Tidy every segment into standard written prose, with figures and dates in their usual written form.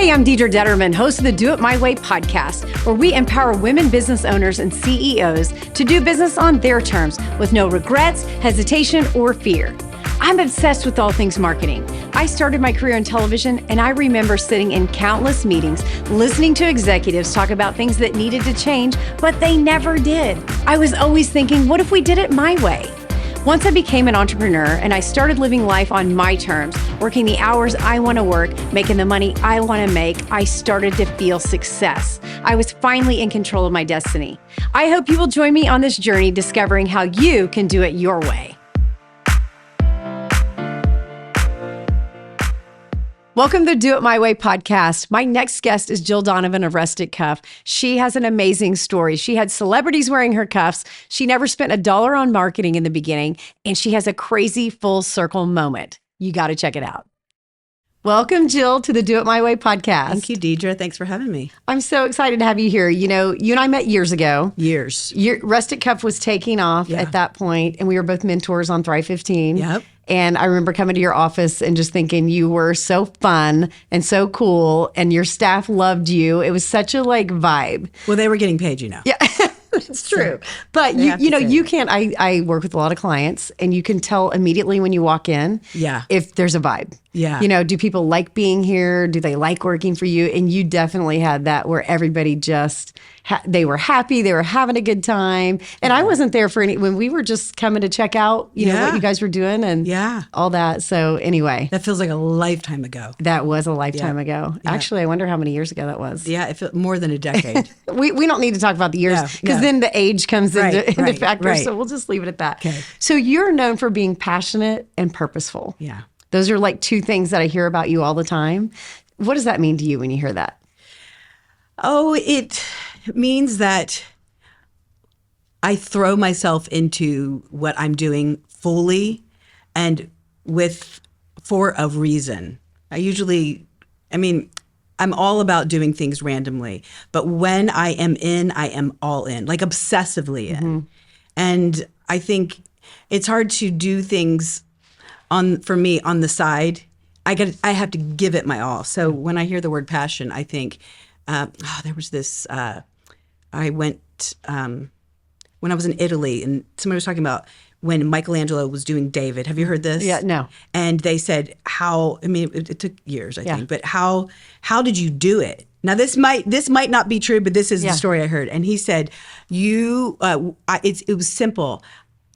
Hey, I'm Deidre Detterman, host of the Do It My Way podcast, where we empower women business owners and CEOs to do business on their terms with no regrets, hesitation, or fear. I'm obsessed with all things marketing. I started my career in television, and I remember sitting in countless meetings, listening to executives talk about things that needed to change, but they never did. I was always thinking, what if we did it my way? Once I became an entrepreneur and I started living life on my terms, working the hours I want to work, making the money I want to make, I started to feel success. I was finally in control of my destiny. I hope you will join me on this journey discovering how you can do it your way. Welcome to the Do It My Way podcast. My next guest is Jill Donovan of Rustic Cuff. She has an amazing story. She had celebrities wearing her cuffs. She never spent $1 on marketing in the beginning, and she has a crazy full circle moment. You got to check it out. Welcome, Jill, to the Do It My Way podcast. Thank you, Deidre. Thanks for having me. I'm so excited to have you here. You know, you and I met years ago. Rustic Cuff was taking off at that point, and we were both mentors on Thrive 15. Yep. And I remember coming to your office and just thinking you were so fun and so cool, and your staff loved you. It was such a vibe. Well, they were getting paid, you know. Yeah, it's true. But you can't. I work with a lot of clients, and you can tell immediately when you walk in. Yeah. If there's a vibe. Yeah. You know, do people like being here? Do they like working for you? And you definitely had that where everybody just, they were happy. They were having a good time. And I wasn't there for when we were just coming to check out, you know, what you guys were doing and all that. So anyway. That feels like a lifetime ago. That was a lifetime ago. Yeah. Actually, I wonder how many years ago that was. Yeah, it felt more than a decade. we don't need to talk about the years because then the age comes into factor. Right. So we'll just leave it at that. Okay. So you're known for being passionate and purposeful. Yeah. Those are two things that I hear about you all the time. What does that mean to you when you hear that? Oh, it means that I throw myself into what I'm doing fully and for a reason. I'm all about doing things randomly, but when I am in, I am all in, obsessively in. Mm-hmm. And I think it's hard to do things for me on the side. I have to give it my all. So when I hear the word passion, I think, there was this, I went, when I was in Italy, and somebody was talking about when Michelangelo was doing David. Have you heard this? Yeah, no. And they said it took years, I think, but how did you do it? Now this might not be true, but this is the story I heard. And he said, it was simple.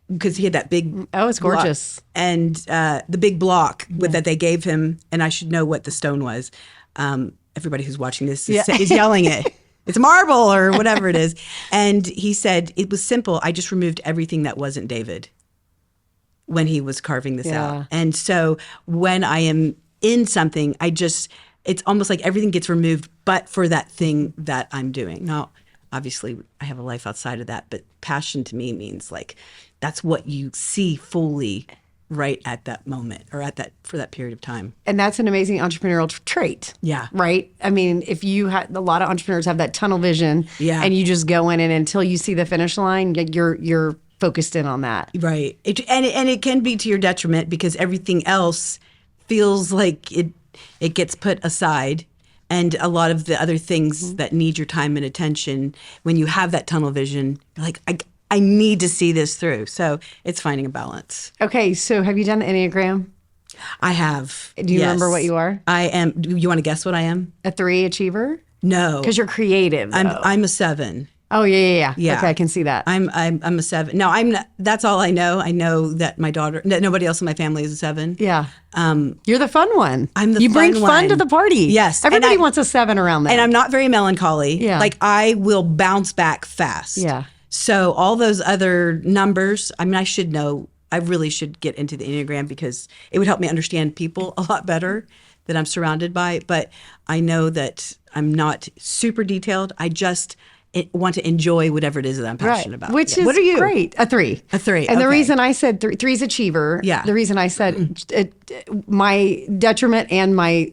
Because he had that big it's gorgeous. And the big block that they gave him, and I should know what the stone was. Everybody who's watching this is yelling it. It's marble or whatever it is. And he said, it was simple. I just removed everything that wasn't David when he was carving this out. And so when I am in something, it's almost like everything gets removed but for that thing that I'm doing. Now, obviously, I have a life outside of that, but passion to me means that's what you see fully right at that moment or for that period of time. And that's an amazing entrepreneurial trait. Yeah. Right? I mean, if you had a lot of entrepreneurs have that tunnel vision and you just go in and until you see the finish line, you're focused in on that. Right. And it can be to your detriment because everything else feels like it gets put aside. And a lot of the other things that need your time and attention, when you have that tunnel vision, you're like, I need to see this through. So it's finding a balance. Okay. So have you done the Enneagram? I have. Do you remember what you are? I am. Do you want to guess what I am? A 3 achiever? No. Because you're creative. I'm a 7. Oh, yeah. Okay, I can see that. I'm a 7. No, I'm not. That's all I know. I know that that nobody else in my family is a 7. Yeah. You're the fun one. I'm the You fun bring fun one. to the party. Yes. Everybody wants a 7 around there. And I'm not very melancholy. Yeah. I will bounce back fast. Yeah. So all those other numbers, I should know. I really should get into the Enneagram because it would help me understand people a lot better that I'm surrounded by. But I know that I'm not super detailed. I just want to enjoy whatever it is that I'm passionate about. Which is what are you? Great. A 3. A 3. And the reason I said 3's achiever, the reason I said my detriment and my,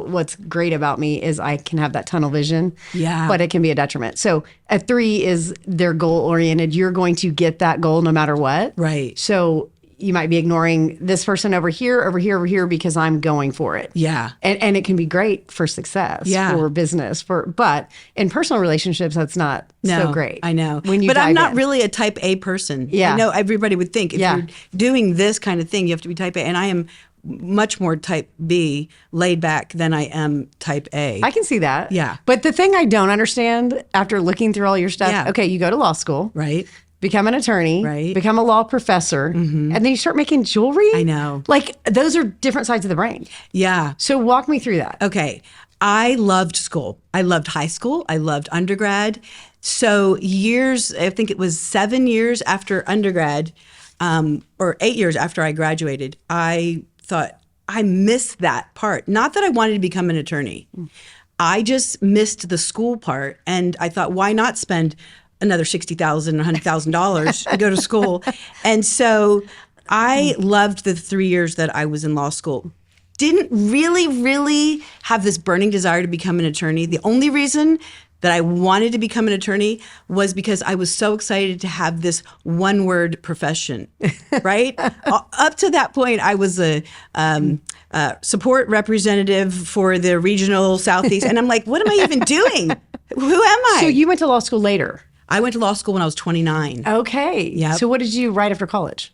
what's great about me is I can have that tunnel vision, but it can be a detriment. So a 3 is they're goal oriented. You're going to get that goal no matter what. Right. So you might be ignoring this person over here, over here, over here because I'm going for it. Yeah. And it can be great for success, for business, but in personal relationships, that's not so great. I know. But I'm not really a type A person. Yeah. I know everybody would think if you're doing this kind of thing, you have to be type A. And I am much more type B, laid back, than I am type A. I can see that. Yeah. But the thing I don't understand after looking through all your stuff, okay, you go to law school. Right. Become an attorney, become a law professor, and then you start making jewelry. I know. Like, those are different sides of the brain. Yeah. So walk me through that. Okay. I loved school. I loved high school. I loved undergrad. So I think it was 7 years after undergrad, or 8 years after I graduated, I thought, I missed that part. Not that I wanted to become an attorney. I just missed the school part. And I thought, why not spend another $60,000, $100,000 to go to school? And so I loved the 3 years that I was in law school. Didn't really have this burning desire to become an attorney. The only reason that I wanted to become an attorney was because I was so excited to have this one-word profession, right? Up to that point, I was a support representative for the regional Southeast. And I'm like, what am I even doing? Who am I? So you went to law school later? I went to law school when I was 29. Okay. Yep. So what did you right after college?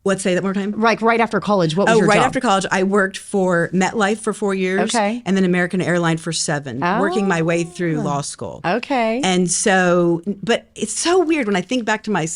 What, say that one more time? Like right after college, what was your job? Right after college, I worked for MetLife for 4 years. Okay. And then American Airlines for 7, working my way through law school. Okay. And so, but it's so weird when I think back to my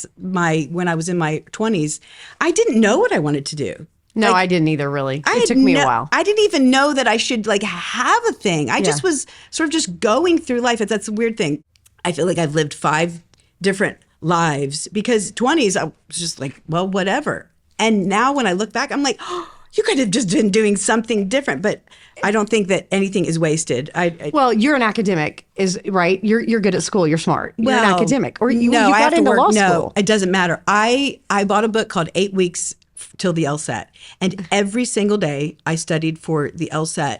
when I was in my 20s, I didn't know what I wanted to do. No, I didn't either, really. It took me a while. I didn't even know that I should have a thing. I just was sort of just going through life. That's a weird thing. I feel like I've lived 5 different lives, because 20s, I was just like, well, whatever. And now when I look back, I'm like, oh, you could have just been doing something different. But I don't think that anything is wasted. Well, you're an academic, right? You're good at school. You're smart. You're an academic. Or you I got have to into work. law school. No, it doesn't matter. I bought a book called 8 Weeks Till the LSAT. And every single day I studied for the LSAT.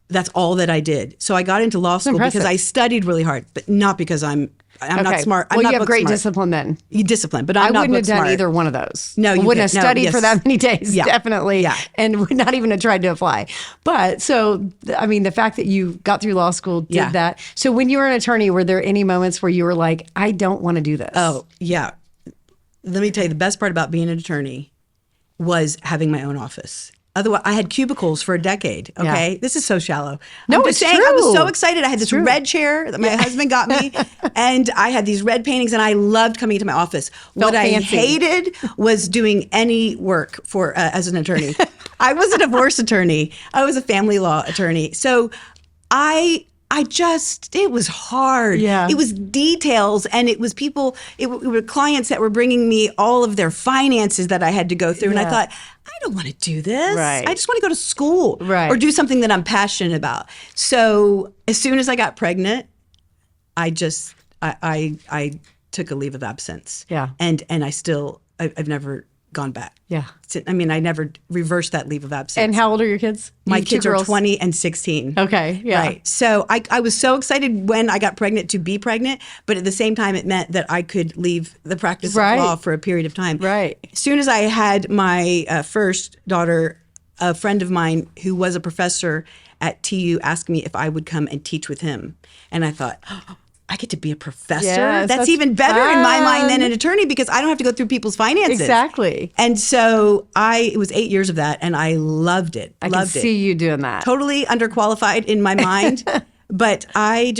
That's all that I did. So I got into law school because I studied really hard, but not because I'm not smart. Well, you have great discipline then. Discipline, but I'm not book smart. I wouldn't have done either one of those. No, you wouldn't have studied for that many days, definitely, and would not even have tried to apply. But so, I mean, the fact that you got through law school, did that. So when you were an attorney, were there any moments where you were like, I don't want to do this? Oh, yeah. Let me tell you, the best part about being an attorney was having my own office. Otherwise, I had cubicles for a decade. Okay, this is so shallow. No, I'm it's just saying, true. I was so excited. I had this red chair that my husband got me, and I had these red paintings, and I loved coming into my office. What I hated was doing any work for as an attorney. I was a divorce attorney. I was a family law attorney. So it was hard. Yeah. It was details, and it was people, it were clients that were bringing me all of their finances that I had to go through. And I thought, I don't want to do this. Right. I just want to go to school or do something that I'm passionate about. So as soon as I got pregnant, I took a leave of absence. Yeah. And I've never gone back. Yeah. I mean, I never reversed that leave of absence. And how old are your kids? My kids are 20 and 16. Okay. Yeah. Right. So I was so excited when I got pregnant to be pregnant, but at the same time, it meant that I could leave the practice of law for a period of time. Right. As soon as I had my first daughter, a friend of mine who was a professor at TU asked me if I would come and teach with him. And I thought, oh, I get to be a professor. Yes, that's even better in my mind than an attorney, because I don't have to go through people's finances. Exactly. And so it was 8 years of that, and I loved it. I can see you doing that. Totally underqualified in my mind, but I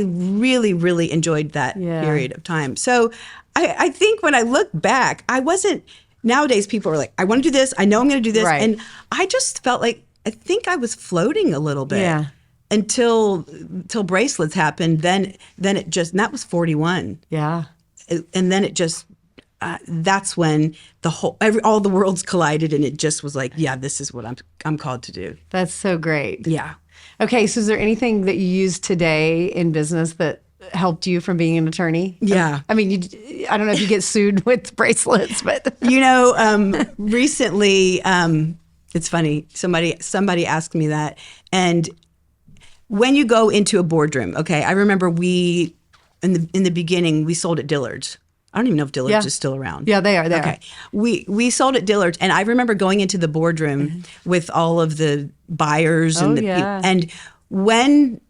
really, really enjoyed that period of time. So I think when I look back, nowadays people are like, I want to do this. I know I'm going to do this. Right. And I just felt like, I think I was floating a little bit. Yeah. Until bracelets happened, then it just, and that was 41. Yeah. And then it just, that's when all the worlds collided, and it just was like, yeah, this is what I'm called to do. That's so great. Yeah. Okay, so is there anything that you use today in business that helped you from being an attorney? Yeah. I mean, I don't know if you get sued with bracelets, but recently, it's funny. Somebody asked me that, and when you go into a boardroom, okay, I remember in the beginning, we sold at Dillard's. I don't even know if Dillard's is still around. Yeah, they are. Okay. We sold at Dillard's, and I remember going into the boardroom with all of the buyers and the people. And when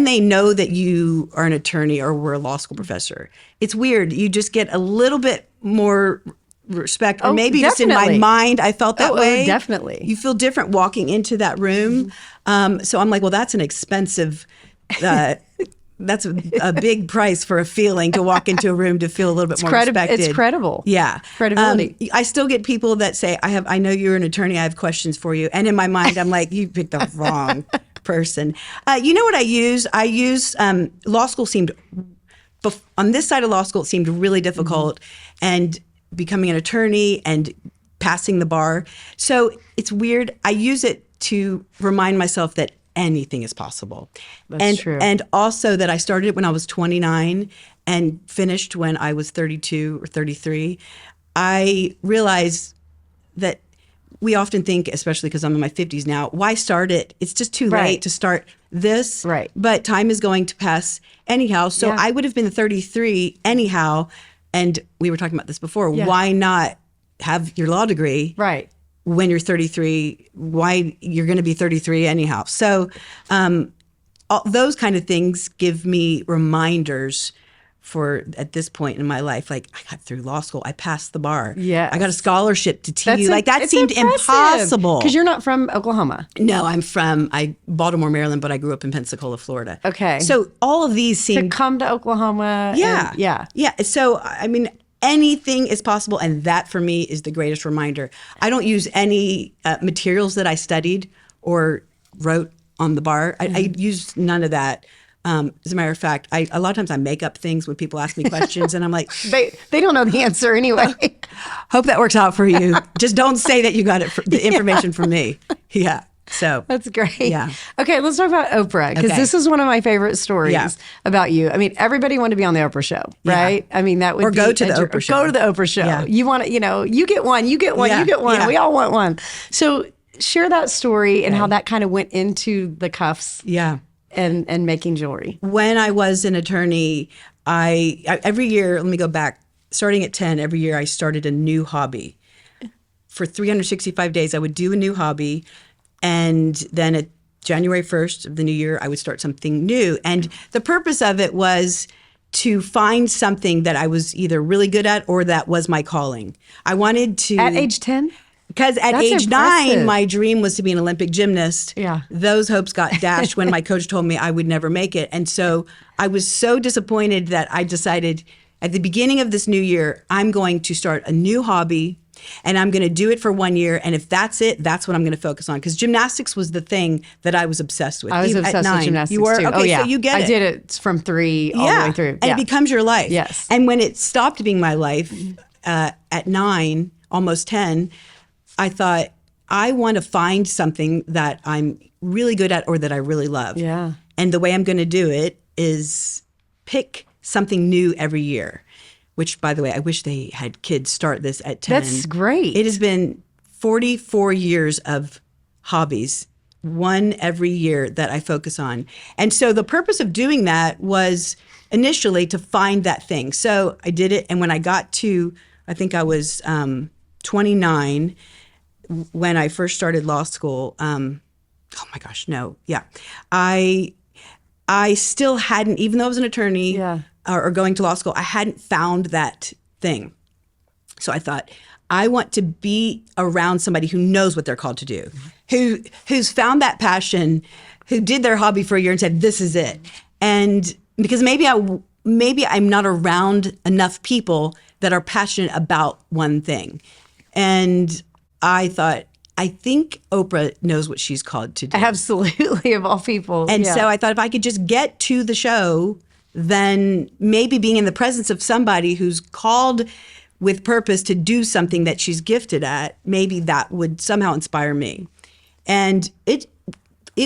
they know that you are an attorney or were a law school professor, it's weird. You just get a little bit more respect. Or maybe just in my mind, I felt that way. Definitely. You feel different walking into that room. So I'm like, well, that's an expensive... that's a big price for a feeling to walk into a room to feel a little bit more respected. It's credible. Yeah. Credibility. I still get people that say, I know you're an attorney. I have questions for you. And in my mind, I'm like, you picked the wrong person. You know what I use? I use law school seemed, on this side of law school, it seemed really difficult. And becoming an attorney and passing the bar. So it's weird. I use it to remind myself that anything is possible. That's true. And also that I started it when I was 29 and finished when I was 32 or 33. I realized that we often think, especially because I'm in my 50s now, why start it? It's just too late to start this. Right. But time is going to pass anyhow. So I would have been 33 anyhow. And we were talking about this before. Yeah. Why not have your law degree? Right. When you're 33, why you're going to be 33 anyhow. So those kind of things give me reminders for at this point in my life, like I got through law school, I passed the bar. Yeah, I got a scholarship to TU. That seemed impossible. Because you're not from Oklahoma. No, I'm from Baltimore, Maryland, but I grew up in Pensacola, Florida. Okay. So all of these seem to come to Oklahoma. Yeah. Yeah. So I mean, anything is possible. And that for me is the greatest reminder. I don't use any materials that I studied or wrote on the bar. I use none of that. As a matter of fact, a lot of times I make up things when people ask me questions and I'm like, they don't know the answer anyway. Hope that works out for you. Just don't say that you got the information from me. Yeah. So that's great. Yeah. Okay, let's talk about Oprah, because this is one of my favorite stories about you. I mean, everybody wanted to be on the Oprah show, right? I mean, that would go to the Oprah show. Go to the Oprah show. Yeah. You want to, you get one, you get one, you get one. Yeah. We all want one. So share that story and how that kind of went into the cuffs. Yeah. And making jewelry. When I was an attorney, I every year, let me go back, starting at 10, every year I started a new hobby. For 365 days, I would do a new hobby. And then at January 1st of the new year, I would start something new. And the purpose of it was to find something that I was either really good at or that was my calling. I wanted to... At age 10? Because at age 9, my dream was to be an Olympic gymnast. Yeah. Those hopes got dashed when my coach told me I would never make it. And so I was so disappointed that I decided at the beginning of this new year, I'm going to start a new hobby and I'm going to do it for 1 year. And if that's it, that's what I'm going to focus on. Because gymnastics was the thing that I was obsessed with. I was obsessed with gymnastics you were? too. Okay, so you get it. I did it from 3 all the way through. And it becomes your life. Yes. And when it stopped being my life at 9, almost 10, I thought, I want to find something that I'm really good at or that I really love. Yeah. And the way I'm going to do it is pick something new every year, which, by the way, I wish they had kids start this at 10. That's great. It has been 44 years of hobbies, one every year that I focus on. And so the purpose of doing that was initially to find that thing. So I did it. And when I got to, I think I was 29, when I first started law school, oh my gosh, no, yeah. I still hadn't, even though I was an attorney or going to law school, I hadn't found that thing. So I thought, I want to be around somebody who knows what they're called to do, who's found that passion, who did their hobby for a year and said, this is it. And because maybe I'm not around enough people that are passionate about one thing. And I thought, I think Oprah knows what she's called to do. Absolutely, of all people. And so I thought if I could just get to the show, then maybe being in the presence of somebody who's called with purpose to do something that she's gifted at, maybe that would somehow inspire me. And it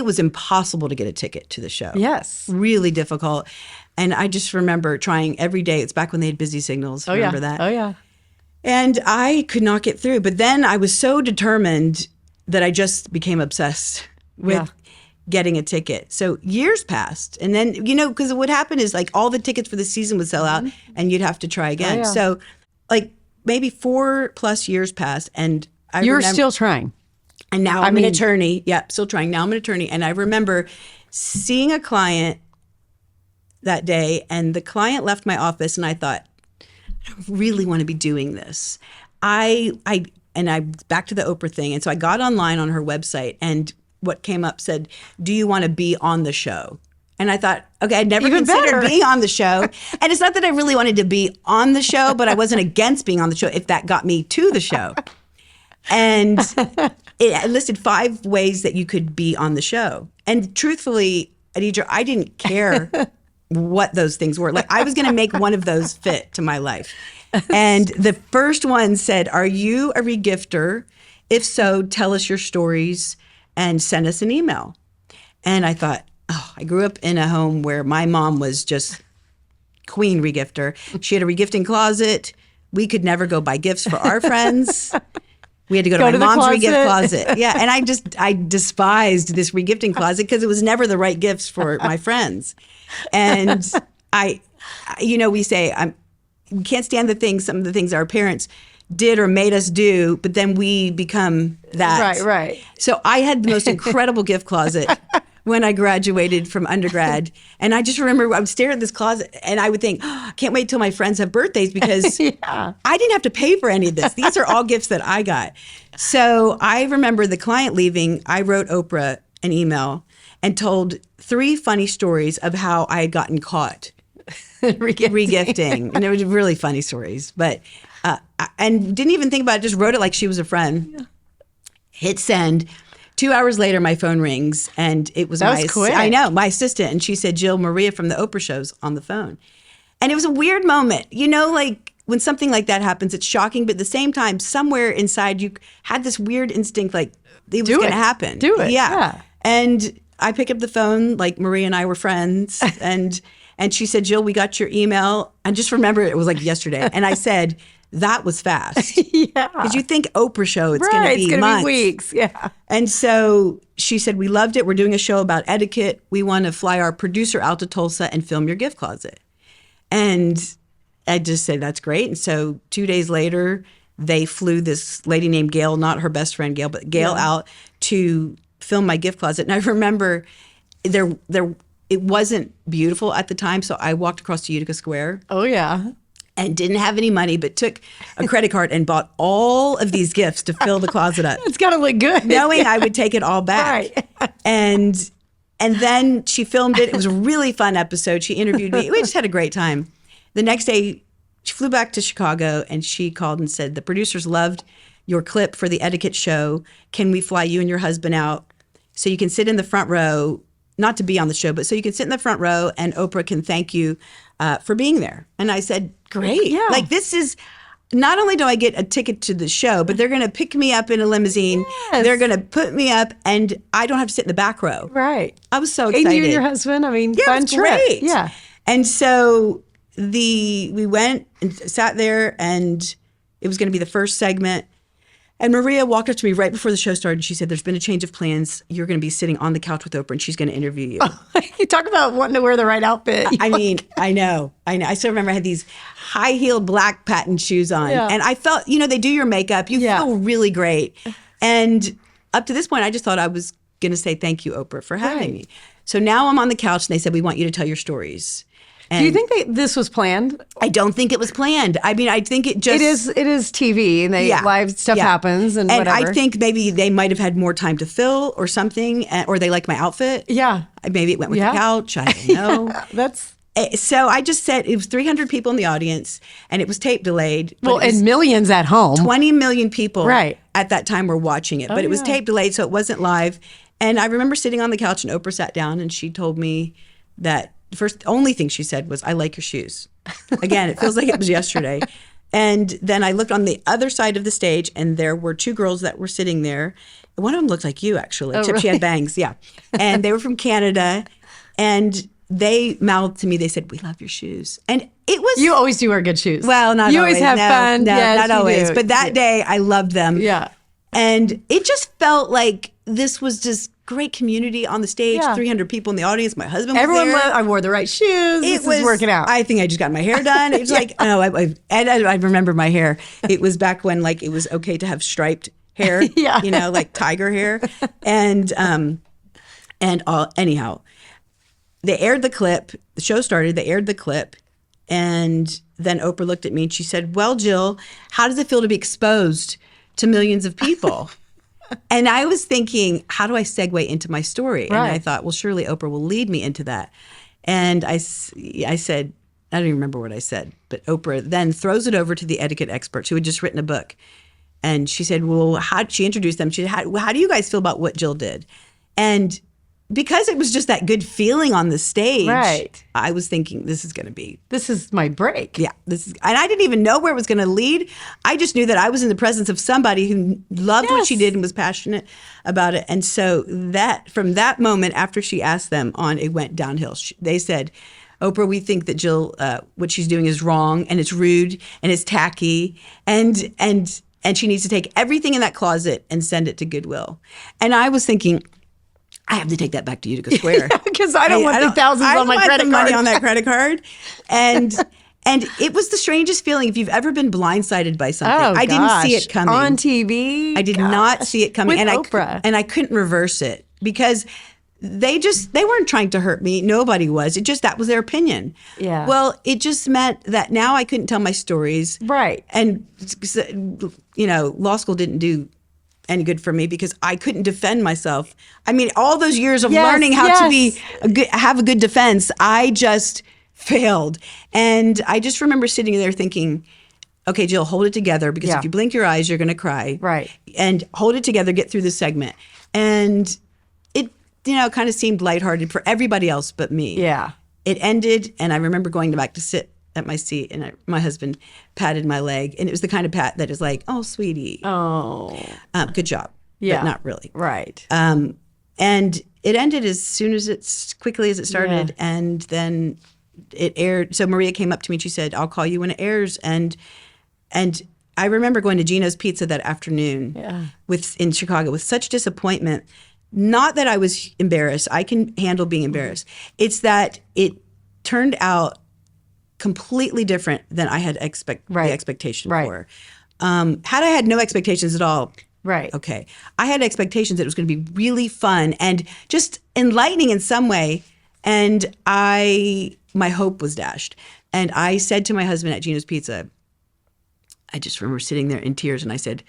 was impossible to get a ticket to the show. Yes. Really difficult. And I just remember trying every day. It's back when they had busy signals. Remember that? Oh, yeah. And I could not get through. But then I was so determined that I just became obsessed with getting a ticket. So years passed. And then, because what happened is like all the tickets for the season would sell out and you'd have to try again. Oh, yeah. So like maybe 4+ years passed and You're still trying. And now I'm an attorney. Yeah, still trying. Now I'm an attorney. And I remember seeing a client that day and the client left my office and I thought, I really want to be doing this. I back to the Oprah thing. And so I got online on her website and what came up said, do you want to be on the show? And I thought, okay, I'd never considered being on the show. And it's not that I really wanted to be on the show, but I wasn't against being on the show if that got me to the show. And it listed 5 ways that you could be on the show. And truthfully, Adidra, I didn't care what those things were. Like I was going to make one of those fit to my life. And the first one said, are you a regifter? If so, tell us your stories and send us an email. And I thought, I grew up in a home where my mom was just queen regifter. She had a regifting closet. We could never go buy gifts for our friends. We had to go to my mom's regift closet. Yeah. And I despised this regifting closet because it was never the right gifts for my friends. And we say, we can't stand some of the things our parents did or made us do, but then we become that. Right. So I had the most incredible gift closet when I graduated from undergrad. And I just remember I would stare at this closet and I would think, I can't wait till my friends have birthdays because I didn't have to pay for any of this. These are all gifts that I got. So I remember the client leaving. I wrote Oprah an email and told 3 funny stories of how I had gotten caught regifting. And they were really funny stories. But and didn't even think about it, just wrote it like she was a friend. Yeah. Hit send. 2 hours later, my phone rings, and it was my assistant. And she said, Jill, Maria from the Oprah show's on the phone. And it was a weird moment. Like when something like that happens, it's shocking. But at the same time, somewhere inside you had this weird instinct like it was going to happen. Do it. Yeah. And I pick up the phone, like Maria and I were friends. And she said, Jill, we got your email. I just remember it was like yesterday. And I said, that was fast. Yeah. Because you think Oprah show, it's going to be months. Be weeks. Yeah. And so she said, we loved it. We're doing a show about etiquette. We want to fly our producer out to Tulsa and film your gift closet. And I just said, that's great. And so 2 days later, they flew this lady named Gail, not her best friend Gail, but Gail out to film my gift closet. And I remember it wasn't beautiful at the time. So I walked across to Utica Square. Oh, yeah. And didn't have any money, but took a credit card and bought all of these gifts to fill the closet up. It's got to look good. Knowing I would take it all back. Right. And then she filmed it. It was a really fun episode. She interviewed me. We just had a great time. The next day, she flew back to Chicago and she called and said, the producers loved your clip for the etiquette show. Can we fly you and your husband out so you can sit in the front row, not to be on the show, but so you can sit in the front row and Oprah can thank you for being there. And I said, great. Yeah. Like this is, not only do I get a ticket to the show, but they're going to pick me up in a limousine. Yes. They're going to put me up and I don't have to sit in the back row. Right. I was so excited. And you and your husband, fun trip. Great. Yeah. And so we went and sat there and it was going to be the first segment. And Maria walked up to me right before the show started and she said, there's been a change of plans. You're going to be sitting on the couch with Oprah and she's going to interview you. You talk about wanting to wear the right outfit. I know. I still remember I had these high-heeled black patent shoes on. Yeah. And I felt, they do your makeup. You feel really great. And up to this point, I just thought I was going to say thank you, Oprah, for having me. So now I'm on the couch and they said, we want you to tell your stories. And do you think this was planned? I don't think it was planned. I think it just... It is TV and live stuff happens and whatever. I think maybe they might have had more time to fill or something, or they liked my outfit. Yeah. Maybe it went with the couch. I don't know. So I just said it was 300 people in the audience and it was tape delayed. Well, and millions at home. 20 million people at that time were watching it. But it was tape delayed, so it wasn't live. And I remember sitting on the couch and Oprah sat down and she told me that the only thing she said was, I like your shoes. Again, it feels like it was yesterday. And then I looked on the other side of the stage and there were 2 girls that were sitting there. One of them looked like you, actually, except she had bangs. Yeah. And they were from Canada. And they mouthed to me, they said, we love your shoes. And it was... You always do wear good shoes. Well, not always. You always have fun. No, yes, not always. Do. But that day, I loved them. Yeah. And it just felt like this was just great community on the stage, 300 people in the audience. My husband was there. I wore the right shoes. This was working out. I think I just got my hair done. It was I remember my hair. It was back when like it was okay to have striped hair, like tiger hair. And anyhow, they aired the clip. The show started. They aired the clip. And then Oprah looked at me and she said, well, Jill, how does it feel to be exposed to millions of people? And I was thinking, how do I segue into my story? Right. And I thought, well, surely Oprah will lead me into that. And I said, I don't even remember what I said, but Oprah then throws it over to the etiquette experts who had just written a book. And she said, well, she introduced them. She said, how do you guys feel about what Jill did? And because it was just that good feeling on the stage, right. I was thinking, this is my break. Yeah, and I didn't even know where it was going to lead. I just knew that I was in the presence of somebody who loved what she did and was passionate about it. And so from that moment, after she asked them on, it went downhill. They said, Oprah, we think that Jill, what she's doing is wrong and it's rude and it's tacky and she needs to take everything in that closet and send it to Goodwill. And I was thinking, I have to take that back to you to go square. Because I don't want the thousands on my credit card. I don't want the money on that credit card. And it was the strangest feeling. If you've ever been blindsided by something, I didn't see it coming. On TV? I did not see it coming. With Oprah. And I couldn't reverse it because they weren't trying to hurt me. Nobody was. That was their opinion. Yeah. Well, it just meant that now I couldn't tell my stories. Right. And, law school didn't do any good for me because I couldn't defend myself. I mean, all those years of learning how to have a good defense, I just failed. And I just remember sitting there thinking, okay, Jill, hold it together because if you blink your eyes, you're going to cry. Right. And hold it together, get through this segment. And it, kind of seemed lighthearted for everybody else but me. Yeah. It ended, and I remember going back to sit at my seat, and my husband patted my leg, and it was the kind of pat that is like, "Oh, sweetie, good job," but not really. Right. And it ended as quickly as it started, and then it aired. So Maria came up to me and she said, "I'll call you when it airs," and I remember going to Gino's Pizza that afternoon in Chicago with such disappointment. Not that I was embarrassed. I can handle being embarrassed. It's that it turned out completely different than I had the expectation for. Had I had no expectations at all, okay, I had expectations that it was going to be really fun and just enlightening in some way, and my hope was dashed. And I said to my husband at Gino's Pizza, I just remember sitting there in tears, and I said,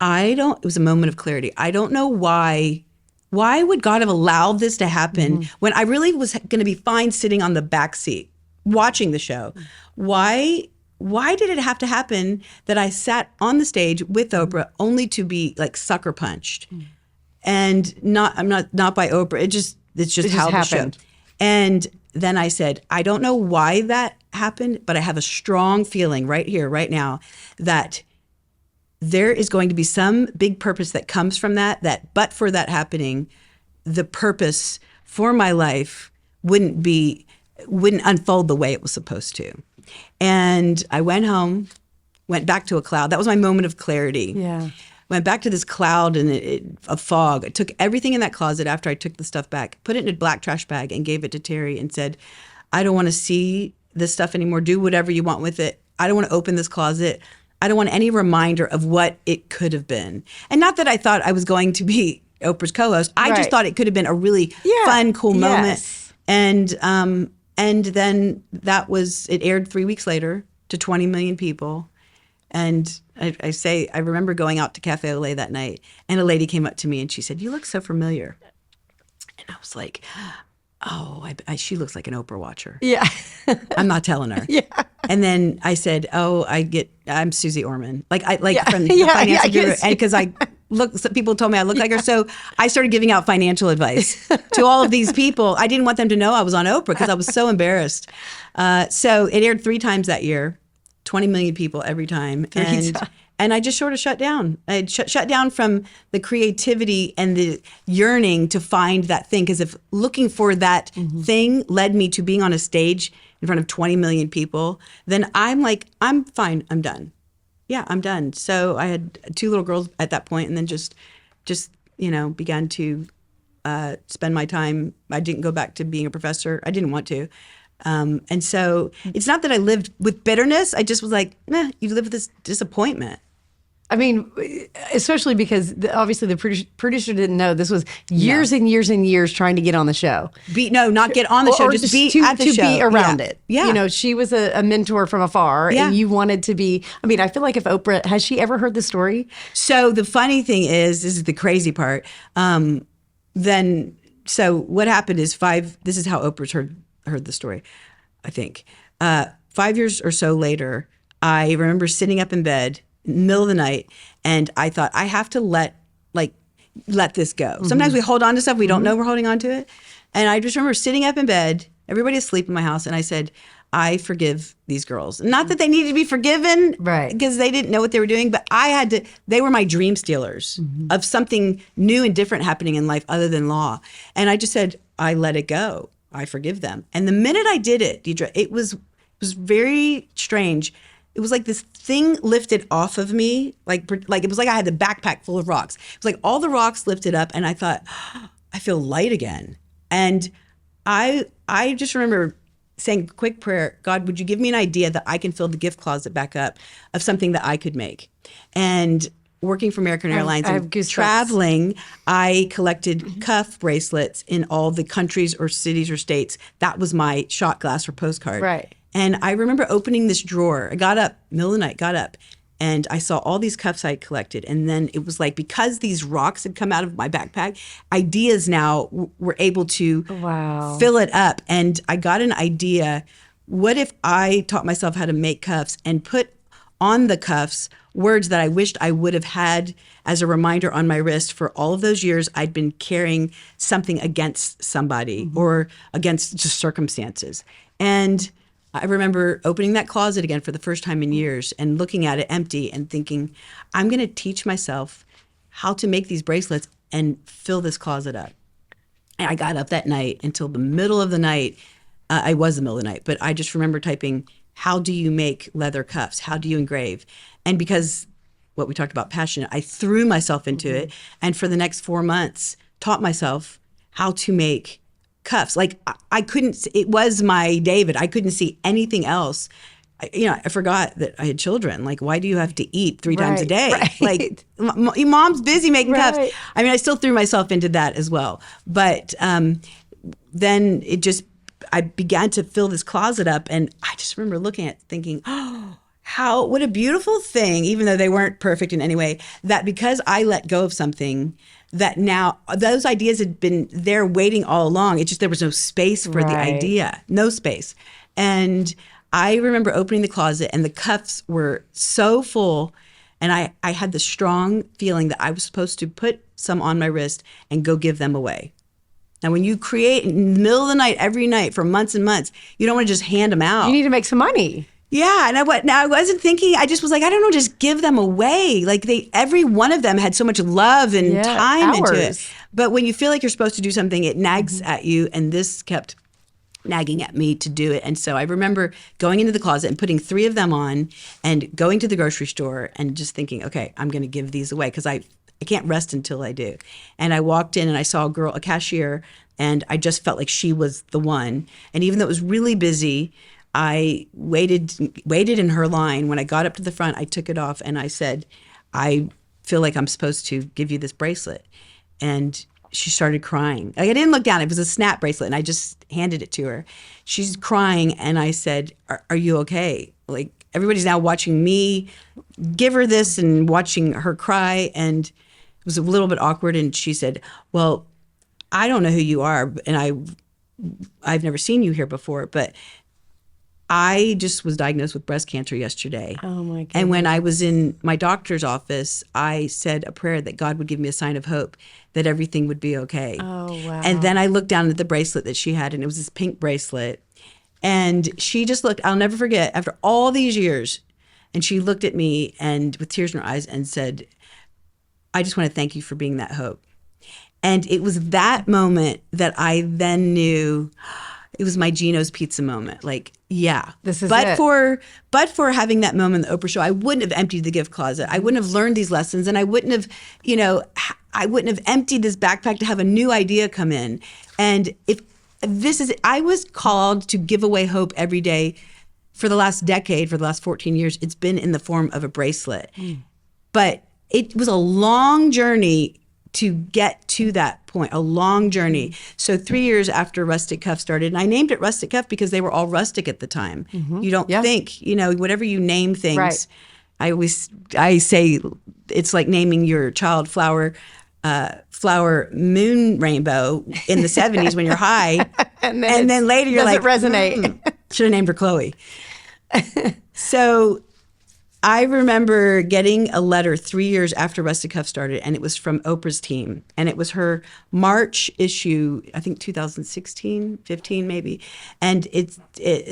it was a moment of clarity. I don't know why would God have allowed this to happen when I really was going to be fine sitting on the back seat watching the show. Why did it have to happen that I sat on the stage with Oprah only to be like sucker punched? And I'm not by Oprah. It's just how it happened. And then I said, I don't know why that happened, but I have a strong feeling right here, right now, that there is going to be some big purpose that comes from that but for that happening, the purpose for my life wouldn't unfold the way it was supposed to. And I went home, went back to a cloud. That was my moment of clarity. Yeah. Went back to this cloud and a fog. I took everything in that closet after I took the stuff back, put it in a black trash bag and gave it to Terry and said, I don't want to see this stuff anymore. Do whatever you want with it. I don't want to open this closet. I don't want any reminder of what it could have been. And not that I thought I was going to be Oprah's co-host. I just thought it could have been a really fun, cool moment. And then it aired 3 weeks later to 20 million people. And I remember going out to Cafe Olé that night, and a lady came up to me and she said, "You look so familiar." And I was like, "Oh, she looks like an Oprah watcher." Yeah. I'm not telling her. Yeah. And then I said, "Oh, I'm Susie Orman." From the financial guru. And because people told me I look like her. So I started giving out financial advice to all of these people. I didn't want them to know I was on Oprah because I was so embarrassed. So it aired 3 times that year, 20 million people every time. And I just sort of shut down. I shut down from the creativity and the yearning to find that thing. Because if looking for that thing led me to being on a stage in front of 20 million people, then I'm like, I'm fine. I'm done. Yeah, I'm done. So I had 2 little girls at that point, and then just began to spend my time. I didn't go back to being a professor. I didn't want to. And so it's not that I lived with bitterness. I just was like, nah, you live with this disappointment. I mean, especially because obviously the producer didn't know this was years and years and years trying to get on the show. Not get on the show, just be at the show. To be around it. Yeah. You know, she was a mentor from afar and you wanted to be, I mean, I feel like if Oprah, has she ever heard the story? So the funny thing is, this is the crazy part. So what happened is this is how Oprah's heard the story, I think. 5 years or so later, I remember sitting up in bed in the middle of the night, and I thought, I have to let this go. Mm-hmm. Sometimes we hold on to stuff, we don't know we're holding on to it. And I just remember sitting up in bed, everybody asleep in my house, and I said, I forgive these girls. Not that they needed to be forgiven, right? Because they didn't know what they were doing, but they were my dream stealers of something new and different happening in life other than law. And I just said, I let it go. I forgive them. And the minute I did it, Deidre, it was very strange. It was like this thing lifted off of me, like it was like I had the backpack full of rocks. It was like all the rocks lifted up, and I thought, I feel light again. And I just remember saying a quick prayer, God, would you give me an idea that I can fill the gift closet back up of something that I could make? And working for American Airlines and traveling, I collected cuff bracelets in all the countries or cities or states. That was my shot glass or postcard. Right. And I remember opening this drawer. I got up, middle of the night, and I saw all these cuffs I collected. And then it was like, because these rocks had come out of my backpack, ideas now were able to fill it up. And I got an idea. What if I taught myself how to make cuffs and put on the cuffs words that I wished I would have had as a reminder on my wrist for all of those years I'd been carrying something against somebody or against just circumstances. And I remember opening that closet again for the first time in years and looking at it empty and thinking, I'm going to teach myself how to make these bracelets and fill this closet up. And I got up that night until the middle of the night. I was the middle of the night, but I just remember typing, how do you make leather cuffs? How do you engrave? And because what we talked about, passion, I threw myself into it. And for the next 4 months, taught myself how to make cuffs. Like I couldn't, it was my David. I couldn't see anything else. I forgot that I had children. Like, why do you have to eat 3 times a day? Right. Like, mom's busy making cuffs. I mean, I still threw myself into that as well. But then I began to fill this closet up, and I just remember looking at it thinking, what a beautiful thing, even though they weren't perfect in any way, that because I let go of something, that now those ideas had been there waiting all along. It's just there was no space for the idea, no space. And I remember opening the closet, and the cuffs were so full, and I had the strong feeling that I was supposed to put some on my wrist and go give them away. Now, when you create in the middle of the night, every night for months and months, you don't want to just hand them out. You need to make some money. Yeah, and I wasn't thinking. I just was like, I don't know, just give them away. Like every one of them had so much love and time into it. But when you feel like you're supposed to do something, it nags at you, and this kept nagging at me to do it. And so I remember going into the closet and putting 3 of them on, and going to the grocery store and just thinking, okay, I'm going to give these away because I can't rest until I do. And I walked in and I saw a cashier, and I just felt like she was the one. And even though it was really busy, I waited in her line. When I got up to the front, I took it off and I said, I feel like I'm supposed to give you this bracelet. And she started crying. I didn't look down. It was a snap bracelet, and I just handed it to her. She's crying, and I said, are you okay? Like, everybody's now watching me give her this and watching her cry, and it was a little bit awkward. And she said, well, I don't know who you are, and I've never seen you here before, but I just was diagnosed with breast cancer yesterday. Oh my goodness. And when I was in my doctor's office, I said a prayer that God would give me a sign of hope, that everything would be okay. Oh, wow. And then I looked down at the bracelet that she had, and it was this pink bracelet. And she just looked, I'll never forget, after all these years, and she looked at me and with tears in her eyes and said, I just want to thank you for being that hope. And it was that moment that I then knew it was my Gino's Pizza moment. Like, yeah. This is it. But for having that moment in the Oprah show, I wouldn't have emptied the gift closet. I wouldn't have learned these lessons, and I wouldn't have, I wouldn't have emptied this backpack to have a new idea come in. And I was called to give away hope every day for the last decade, for the last 14 years. It's been in the form of a bracelet. But it was a long journey to get to that point, a long journey. So 3 years after Rustic Cuff started, and I named it Rustic Cuff because they were all rustic at the time. You don't think, whatever you name things. Right. I say it's like naming your child flower moon rainbow in the 70s when you're high. and then later you're like, doesn't resonate. Should have named her Chloe. So I remember getting a letter 3 years after Rustic Cuff started, and it was from Oprah's team. And it was her March issue, I think 2016, 15 maybe. And it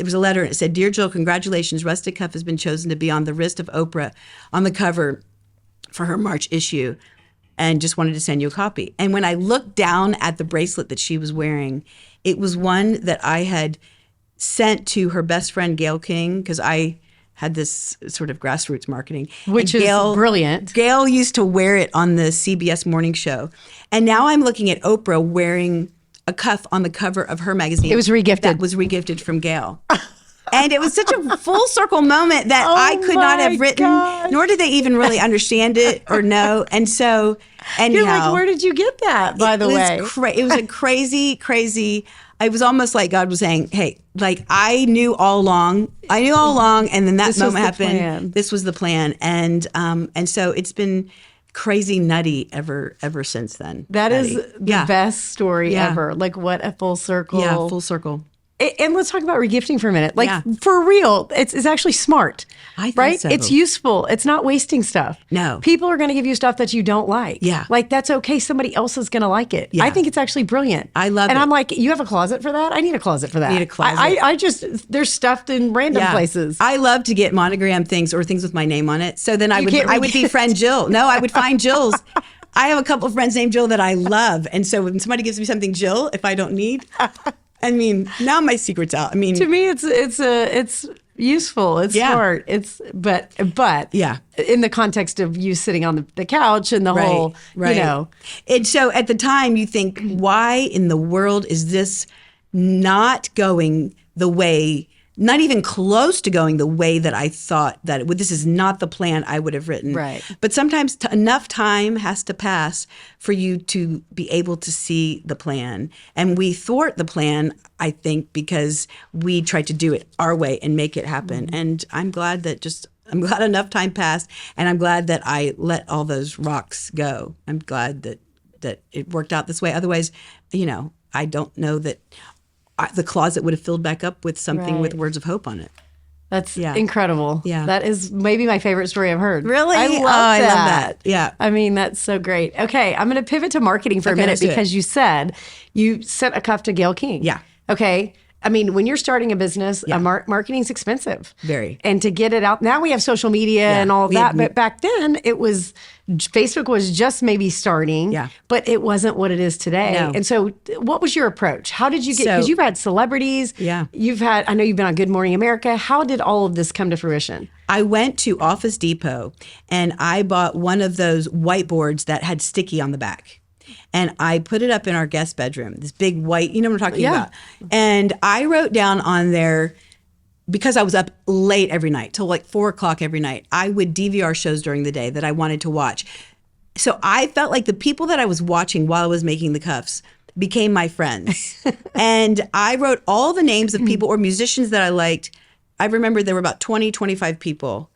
was a letter, and it said, "Dear Jill, congratulations. Rustic Cuff has been chosen to be on the wrist of Oprah on the cover for her March issue, and just wanted to send you a copy." And when I looked down at the bracelet that she was wearing, it was one that I had sent to her best friend, Gayle King, because I had this sort of grassroots marketing. Which is brilliant. Gayle used to wear it on the CBS morning show. And now I'm looking at Oprah wearing a cuff on the cover of her magazine. It was regifted. That was regifted from Gayle. And it was such a full circle moment that I could not have written, nor did they even really understand it or know. And so, anyhow. You're like, where did you get that, by the way? It was a crazy, it was almost like God was saying, hey, like I knew all along, and then that moment happened. This was the plan. And so it's been crazy nutty ever since then. That is the best story ever. Like, what a full circle. Yeah, full circle. And let's talk about regifting for a minute. Like, for real, it's actually smart. I think right? so. It's useful. It's not wasting stuff. No. People are going to give you stuff that you don't like. Yeah. Like, that's okay. Somebody else is going to like it. Yeah. I think it's actually brilliant. I love it. And I'm like, you have a closet for that? I need a closet for that. Need a closet. I just, they're stuffed in random places. I love to get monogram things or things with my name on it. So then I would befriend Jill. No, I would find Jill's. I have a couple of friends named Jill that I love. And so when somebody gives me something Jill, if I don't need... I mean, now my secret's out. I mean, to me, it's useful. It's smart. But in the context of you sitting on the couch and the whole, And so at the time you think, why in the world is this not going the way, not even close to going the way that I thought that it would. This is not the plan I would have written. Right. But sometimes enough time has to pass for you to be able to see the plan. And we thwart the plan, I think, because we try to do it our way and make it happen. Mm-hmm. And I'm glad enough time passed, and I'm glad that I let all those rocks go. I'm glad that it worked out this way. Otherwise, I don't know that the closet would have filled back up with something with words of hope on it. That's incredible. Yeah. That is maybe my favorite story I've heard. Really? I love that. Yeah. I mean, that's so great. Okay, I'm going to pivot to marketing for a minute because you said you sent a cuff to Gayle King. Yeah. Okay. I mean, when you're starting a business, marketing's expensive. Very. And to get it out, now we have social media and all of that. But back then, Facebook was just maybe starting, but it wasn't what it is today. No. And so what was your approach? How did you get, because you've had celebrities. Yeah. I know you've been on Good Morning America. How did all of this come to fruition? I went to Office Depot and I bought one of those whiteboards that had sticky on the back. And I put it up in our guest bedroom, this big white, you know what I'm talking about? And I wrote down on there, because I was up late every night, till like 4 o'clock every night, I would DVR shows during the day that I wanted to watch. So I felt like the people that I was watching while I was making the cuffs became my friends. And I wrote all the names of people or musicians that I liked. I remember there were about 20, 25 people.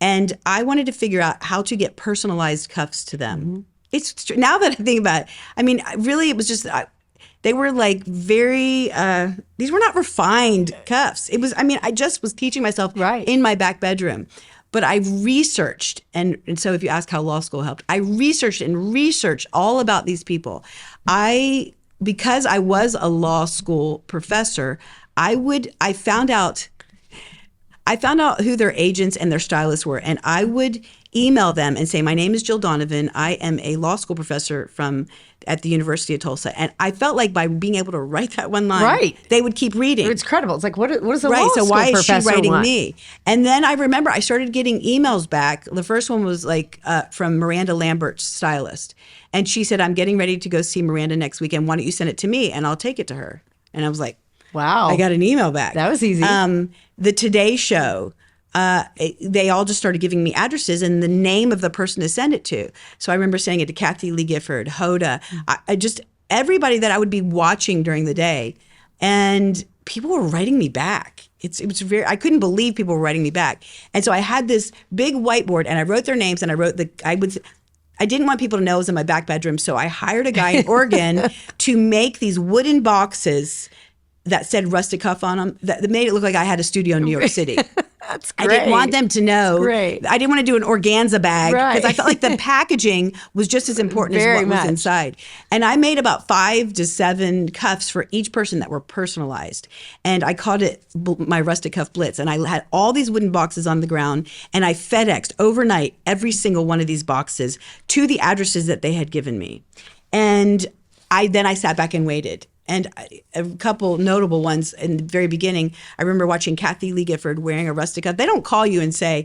And I wanted to figure out how to get personalized cuffs to them. Mm-hmm. It's now that I think about it, I mean, really, it was just, they were like very, these were not refined cuffs. It was, I mean, I just was teaching myself in my back bedroom. But I researched, and so if you ask how law school helped, I researched all about these people. Because I was a law school professor, I found out who their agents and their stylists were, and I would email them and say, my name is Jill Donovan. I am a law school professor at the University of Tulsa. And I felt like by being able to write that one line, they would keep reading. It's credible. It's like, what is a law so school why is she professor writing want? me? And then I remember I started getting emails back. The first one was like from Miranda Lambert's stylist. And she said, I'm getting ready to go see Miranda next weekend. Why don't you send it to me and I'll take it to her? And I was like, wow. I got an email back. That was easy. The Today Show, they all just started giving me addresses and the name of the person to send it to. So I remember sending it to Kathy Lee Gifford, Hoda, I just everybody that I would be watching during the day. And people were writing me back. It was I couldn't believe people were writing me back. And so I had this big whiteboard and I wrote their names and I didn't want people to know it was in my back bedroom. So I hired a guy in Oregon to make these wooden boxes that said Rustic Cuff on them that made it look like I had a studio in New York City. That's great. I didn't want them to know. Great. I didn't want to do an organza bag because I felt like the packaging was just as important as what was inside. And I made about 5 to 7 cuffs for each person that were personalized. And I called it my Rustic Cuff Blitz. And I had all these wooden boxes on the ground and I FedExed overnight every single one of these boxes to the addresses that they had given me. And then I sat back and waited. And a couple notable ones in the very beginning, I remember watching Kathy Lee Gifford wearing a Rustic Cuff. They don't call you and say,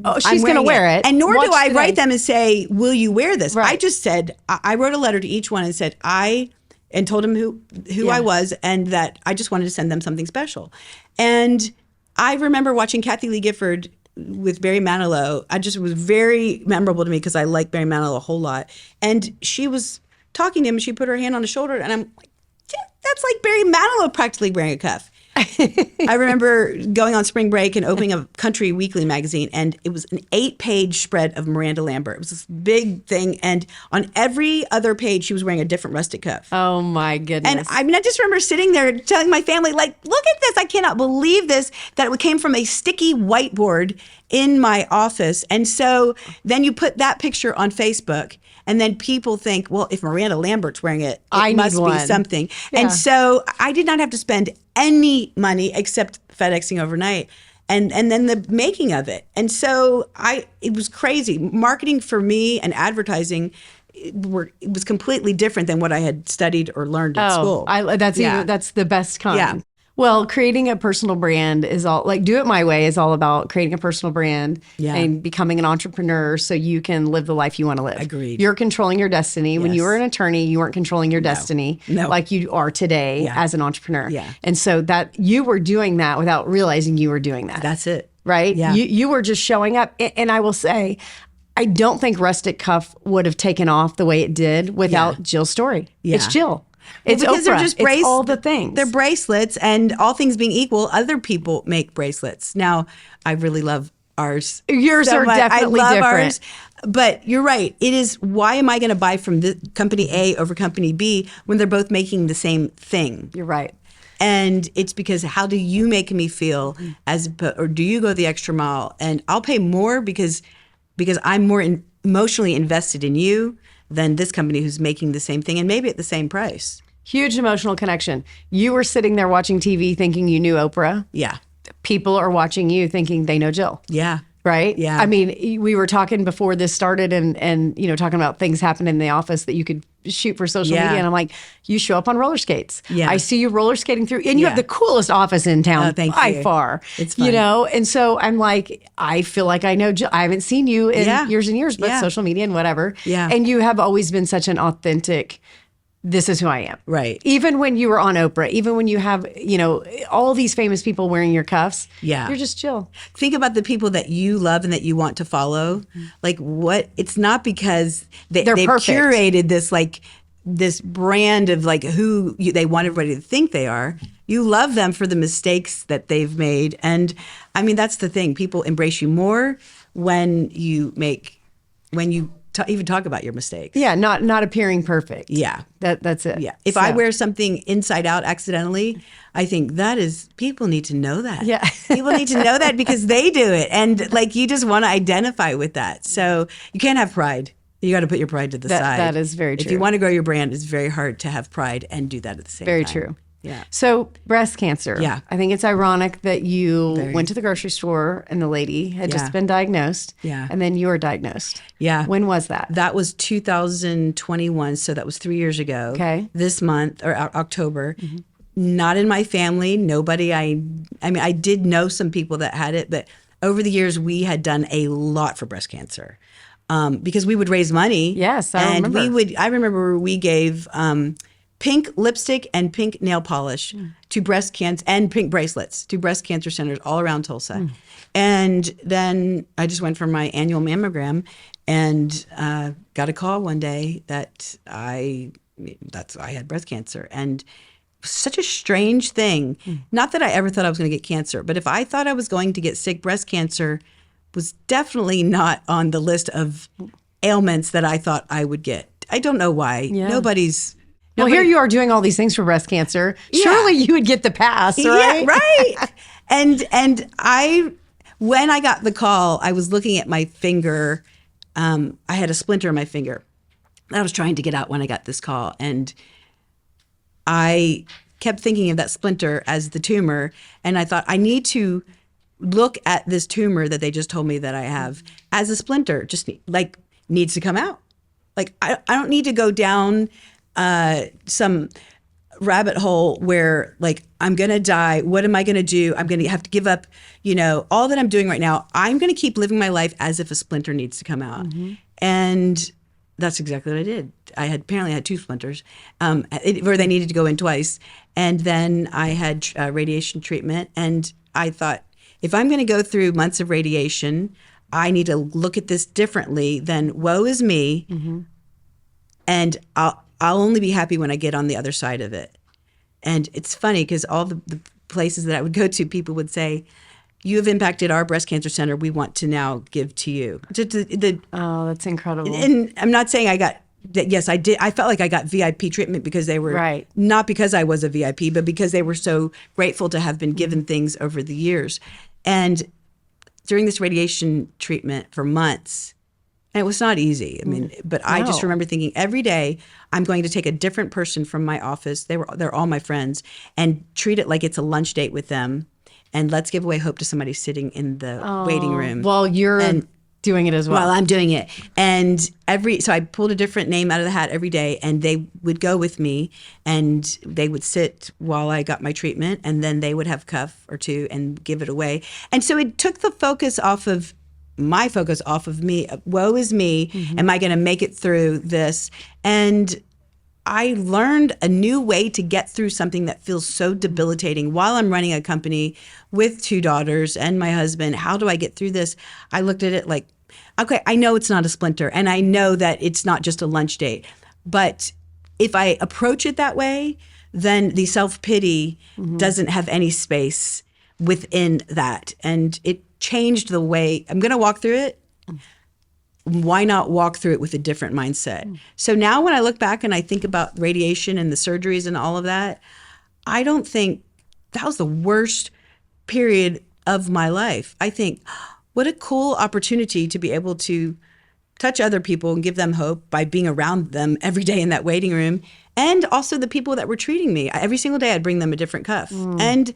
oh, she's going to wear it. And nor do I write them and say, will you wear this? Right. I just said, I wrote a letter to each one and said, and told them who I was and that I just wanted to send them something special. And I remember watching Kathy Lee Gifford with Barry Manilow. It was very memorable to me because I like Barry Manilow a whole lot. And she was talking to him and she put her hand on his shoulder and I'm like, that's like Barry Manilow practically wearing a cuff. I remember going on spring break and opening a country weekly magazine, and it was an 8-page spread of Miranda Lambert. It was this big thing, and on every other page, she was wearing a different Rustic Cuff. Oh, my goodness. And I just remember sitting there telling my family, like, look at this. I cannot believe this, that it came from a sticky whiteboard in my office. And so then you put that picture on Facebook, and then people think, well, if Miranda Lambert's wearing it, it must be something. Yeah. And so I did not have to spend any money except FedExing overnight and then the making of it. And so it was crazy. Marketing for me and advertising, it was completely different than what I had studied or learned at school. That's the best kind. Yeah. Well, creating a personal brand is all, like Do It My Way is all about creating a personal brand and becoming an entrepreneur so you can live the life you want to live. Agreed. You're controlling your destiny. Yes. When you were an attorney, you weren't controlling your destiny like you are today as an entrepreneur. Yeah. And so that you were doing that without realizing you were doing that. That's it. Right? Yeah. You were just showing up. And I will say, I don't think Rustic Cuff would have taken off the way it did without Jill's story. Yeah. It's Jill. It's because Oprah. They're just it's all the things. They're bracelets, and all things being equal, other people make bracelets. Now, I really love ours. Yours are definitely I love different. Ours, but you're right. It is, why am I going to buy from the company A over company B when they're both making the same thing? You're right. And it's because how do you make me feel or do you go the extra mile? And I'll pay more because I'm more emotionally invested in you than this company who's making the same thing and maybe at the same price. Huge emotional connection. You were sitting there watching TV thinking you knew Oprah. Yeah. People are watching you thinking they know Jill. Yeah. Right? Yeah. I mean, we were talking before this started and talking about things happen in the office that you could shoot for social media. And I'm like, you show up on roller skates. Yeah. I see you roller skating through. And you have the coolest office in town by far. It's fun. And so I'm like, I feel like I know Jill. I haven't seen you in years and years, but social media and whatever. Yeah. And you have always been such an authentic, this is who I am. Right. Even when you were on Oprah, even when you have, all these famous people wearing your cuffs, you're just Jill. Think about the people that you love and that you want to follow. Like it's not because they've curated this brand of who they want everybody to think they are. You love them for the mistakes that they've made. And I mean, that's the thing. People embrace you more when you even talk about your mistakes. Yeah, not appearing perfect. Yeah. That's it. Yeah. If I wear something inside out accidentally, I think people need to know that. Yeah. People need to know that because they do it. And you just want to identify with that. So you can't have pride. You got to put your pride to the side. That is very true. If you want to grow your brand, it's very hard to have pride and do that at the same time. Very true. Yeah. So breast cancer. Yeah. I think it's ironic that you went to the grocery store and the lady had just been diagnosed. Yeah. And then you were diagnosed. Yeah. When was that? That was 2021. So that was 3 years ago. Okay. This month or October. Not in my family. Nobody. I mean, I did know some people that had it, but over the years we had done a lot for breast cancer. Because we would raise money. Yes, I remember. I remember we gave pink lipstick and pink nail polish to breast cancer and pink bracelets to breast cancer centers all around Tulsa. And then I just went for my annual mammogram and got a call one day that I had breast cancer. And it was such a strange thing. Not that I ever thought I was going to get cancer, but if I thought I was going to get sick, breast cancer was definitely not on the list of ailments that I thought I would get. I don't know why. Yeah. Well, here you are doing all these things for breast cancer. Surely you would get the pass, right? Yeah, right. And when I got the call, I was looking at my finger. I had a splinter in my finger that I was trying to get out when I got this call. And I kept thinking of that splinter as the tumor. And I thought, I need to look at this tumor that they just told me that I have as a splinter, just needs to come out. Like, I don't need to go down some rabbit hole where I'm going to die. What am I going to do? I'm going to have to give up, all that I'm doing right now. I'm going to keep living my life as if a splinter needs to come out. And that's exactly what I did. I apparently had 2 splinters where they needed to go in twice. And then I had radiation treatment. And I thought, if I'm going to go through months of radiation, I need to look at this differently than woe is me. And I'll only be happy when I get on the other side of it. And it's funny because all the places that I would go to, people would say, you have impacted our breast cancer center. We want to now give to you. Oh, that's incredible. And I'm not saying I got that. Yes, I did. I felt like I got VIP treatment because they were not because I was a VIP, but because they were so grateful to have been given things over the years. And during this radiation treatment for months, and it was not easy. I mean, but I just remember thinking every day I'm going to take a different person from my office. They're all my friends, and treat it like it's a lunch date with them. And let's give away hope to somebody sitting in the waiting room. Well, you're doing it as well. Well, I'm doing it. And so I pulled a different name out of the hat every day, and they would go with me, and they would sit while I got my treatment, and then they would have a cuff or 2 and give it away. And so it took the focus off of me. Woe is me. Am I going to make it through this? And I learned a new way to get through something that feels so debilitating while I'm running a company with 2 daughters and my husband. How do I get through this? I looked at it like, okay, I know it's not a splinter, and I know that it's not just a lunch date. But if I approach it that way, then the self-pity doesn't have any space within that. And it changed the way I'm going to walk through it. Why not walk through it with a different mindset? So now when I look back and I think about radiation and the surgeries and all of that, I don't think that was the worst period of my life. I think, what a cool opportunity to be able to touch other people and give them hope by being around them every day in that waiting room. And also the people that were treating me. Every single day I'd bring them a different cuff. And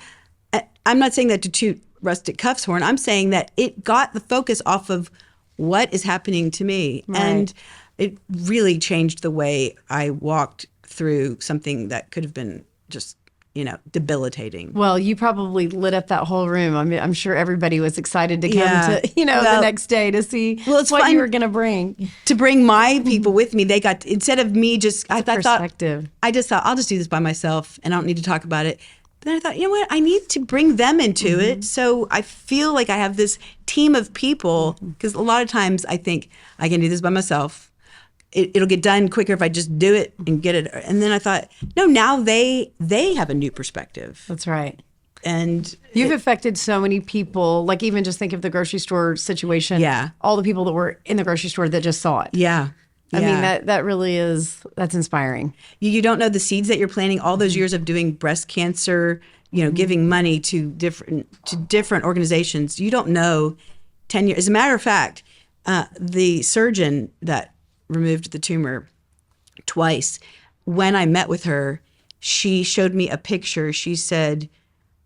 I'm not saying that to toot Rustic Cuff's horn. I'm saying that it got the focus off of what is happening to me. Right. And it really changed the way I walked through something that could have been just, debilitating. Well, you probably lit up that whole room. I mean, I'm sure everybody was excited to come to, the next day to see what you were going to bring. To bring my people with me, they got, instead of me just, I thought, I'll just do this by myself and I don't need to talk about it. But then I thought, you know what? I need to bring them into it. So I feel like I have this team of people, because a lot of times I think I can do this by myself. It'll get done quicker if I just do it and get it. And then I thought, no, now they have a new perspective. That's right. And you've affected so many people, like even just think of the grocery store situation. Yeah. All the people that were in the grocery store that just saw it. Yeah. I mean, that really that's inspiring. You don't know the seeds that you're planting, all those years of doing breast cancer, giving money to different organizations. You don't know 10 years. As a matter of fact, the surgeon that removed the tumor twice, when I met with her, she showed me a picture. She said,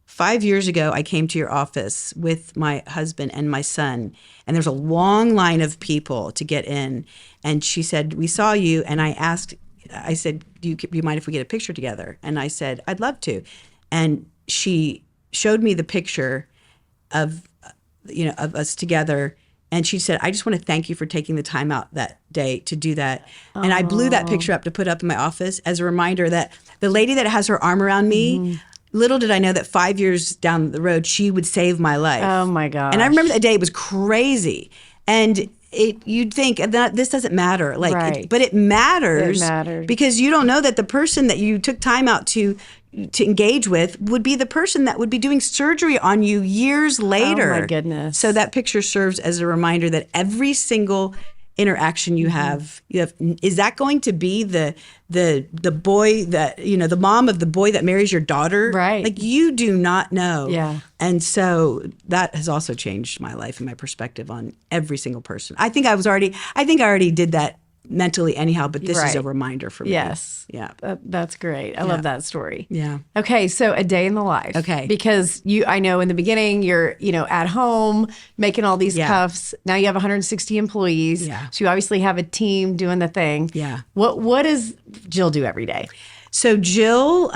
5 years ago, I came to your office with my husband and my son, and there's a long line of people to get in. And she said, we saw you, and I said, do you mind if we get a picture together? And I said, I'd love to. And she showed me the picture of us together. And she said, I just want to thank you for taking the time out that day to do that. And I blew that picture up to put up in my office as a reminder that the lady that has her arm around me, little did I know that 5 years down the road, she would save my life. Oh my gosh. And I remember that day, it was crazy. And you'd think that this doesn't matter, but it matters. It matters because you don't know that the person that you took time out to engage with would be the person that would be doing surgery on you years later. Oh my goodness. So that picture serves as a reminder that every single interaction you have, is that going to be the boy that, the mom of the boy that marries your daughter? Right. Like, you do not know. Yeah. And so that has also changed my life and my perspective on every single person. I think I already did that mentally anyhow, but this is a reminder for me. Yes. Yeah. That's great. I love that story. Yeah. Okay. So a day in the life. Okay. Because I know in the beginning you're, at home making all these cuffs. Now you have 160 employees. Yeah. So you obviously have a team doing the thing. Yeah. What does Jill do every day? So Jill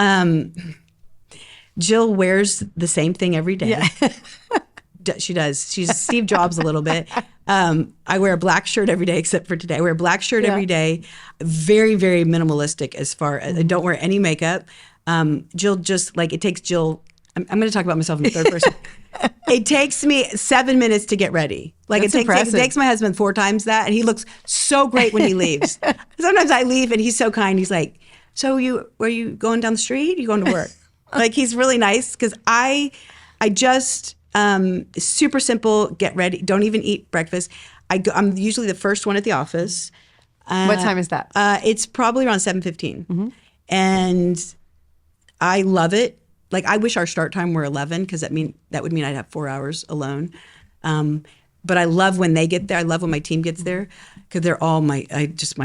wears the same thing every day. Yeah. She does. She's Steve Jobs a little bit. I wear a black shirt every day except for today. I wear a black shirt every day. Very, very minimalistic as far as I don't wear any makeup. Jill just it takes Jill. I'm going to talk about myself in the third person. It takes me 7 minutes to get take. It takes my husband 4 times that, and he looks so great when he leaves. Sometimes I leave and he's so kind. He's like, "So are you going down the street? Are you going to work?" He's really nice because I just. Super simple, get ready, don't even eat breakfast. I'm usually the first one at the office. What time is that? It's probably around 7:15. And I love it. I wish our start time were 11 because that would mean I'd have 4 hours alone. But I love when they get there. I love when my team gets there because they're all my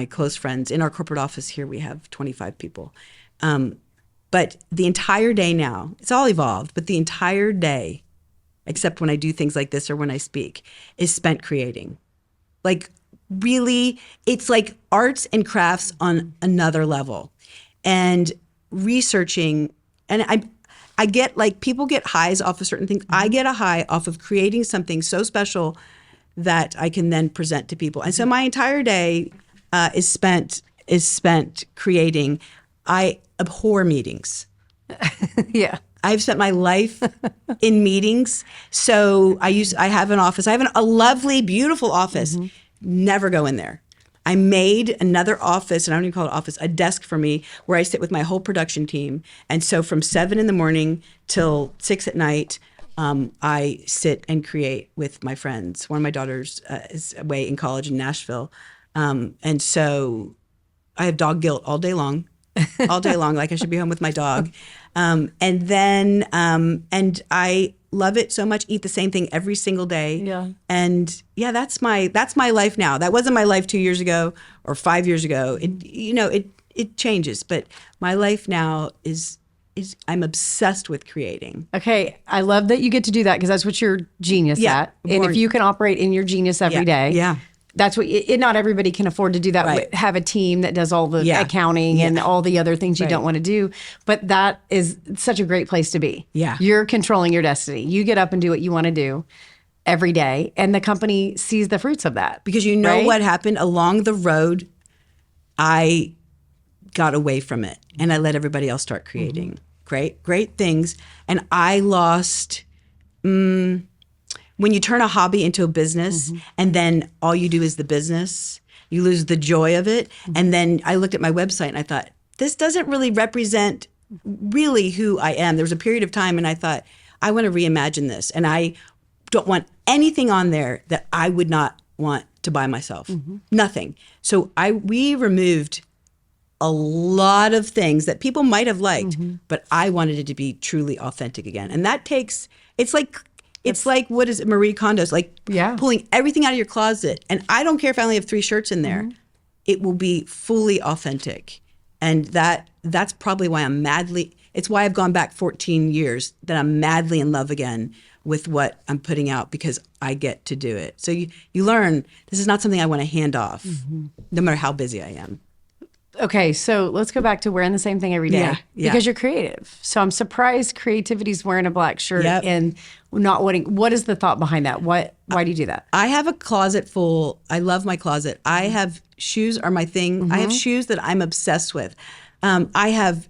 close friends. In our corporate office here, we have 25 people. But the entire day now, it's all evolved, but the entire day, except when I do things like this or when I speak, is spent creating. Really, it's like arts and crafts on another level. And researching, and I get people get highs off of certain things. I get a high off of creating something so special that I can then present to people. And so my entire day is spent creating. I abhor meetings. Yeah. I've spent my life in meetings. So I have an office. I have a lovely, beautiful office. Never go in there. I made another office, and I don't even call it office, a desk for me where I sit with my whole production team. And so from 7 in the morning till 6 at night, I sit and create with my friends. One of my daughters is away in college in Nashville. And so I have dog guilt all day long. I should be home with my dog. And I love it so much, eat the same thing every single day. Yeah. And that's my life now. That wasn't my life 2 years ago or 5 years ago. It changes, but my life now is I'm obsessed with creating. Okay. I love that you get to do that because that's what you're genius at. And if you can operate in your genius every day. Yeah. That's what not everybody can afford to do that. Right. Have a team that does all the accounting and all the other things you don't want to do. But that is such a great place to be. Yeah. You're controlling your destiny. You get up and do what you want to do every day. And the company sees the fruits of that. Because what happened along the road, I got away from it and I let everybody else start creating great things. And I lost... when you turn a hobby into a business and then all you do is the business, you lose the joy of it. And then I looked at my website and I thought, this doesn't really represent really who I am. There was a period of time and I thought, I want to reimagine this. And I don't want anything on there that I would not want to buy myself. Nothing. So we removed a lot of things that people might have liked, but I wanted it to be truly authentic again. And that takes, it's like what is it, Marie Kondo's, pulling everything out of your closet. And I don't care if I only have 3 shirts in there. It will be fully authentic. And that's probably why it's why I've gone back 14 years, that I'm madly in love again with what I'm putting out, because I get to do it. So you learn this is not something I want to hand off, no matter how busy I am. Okay, so let's go back to wearing the same thing every day because you're creative. So I'm surprised creativity's wearing a black shirt and not wanting. What is the thought behind that? Why do you do that? I have a closet full. I love my closet. I have shoes are my thing. I have shoes that I'm obsessed with. I have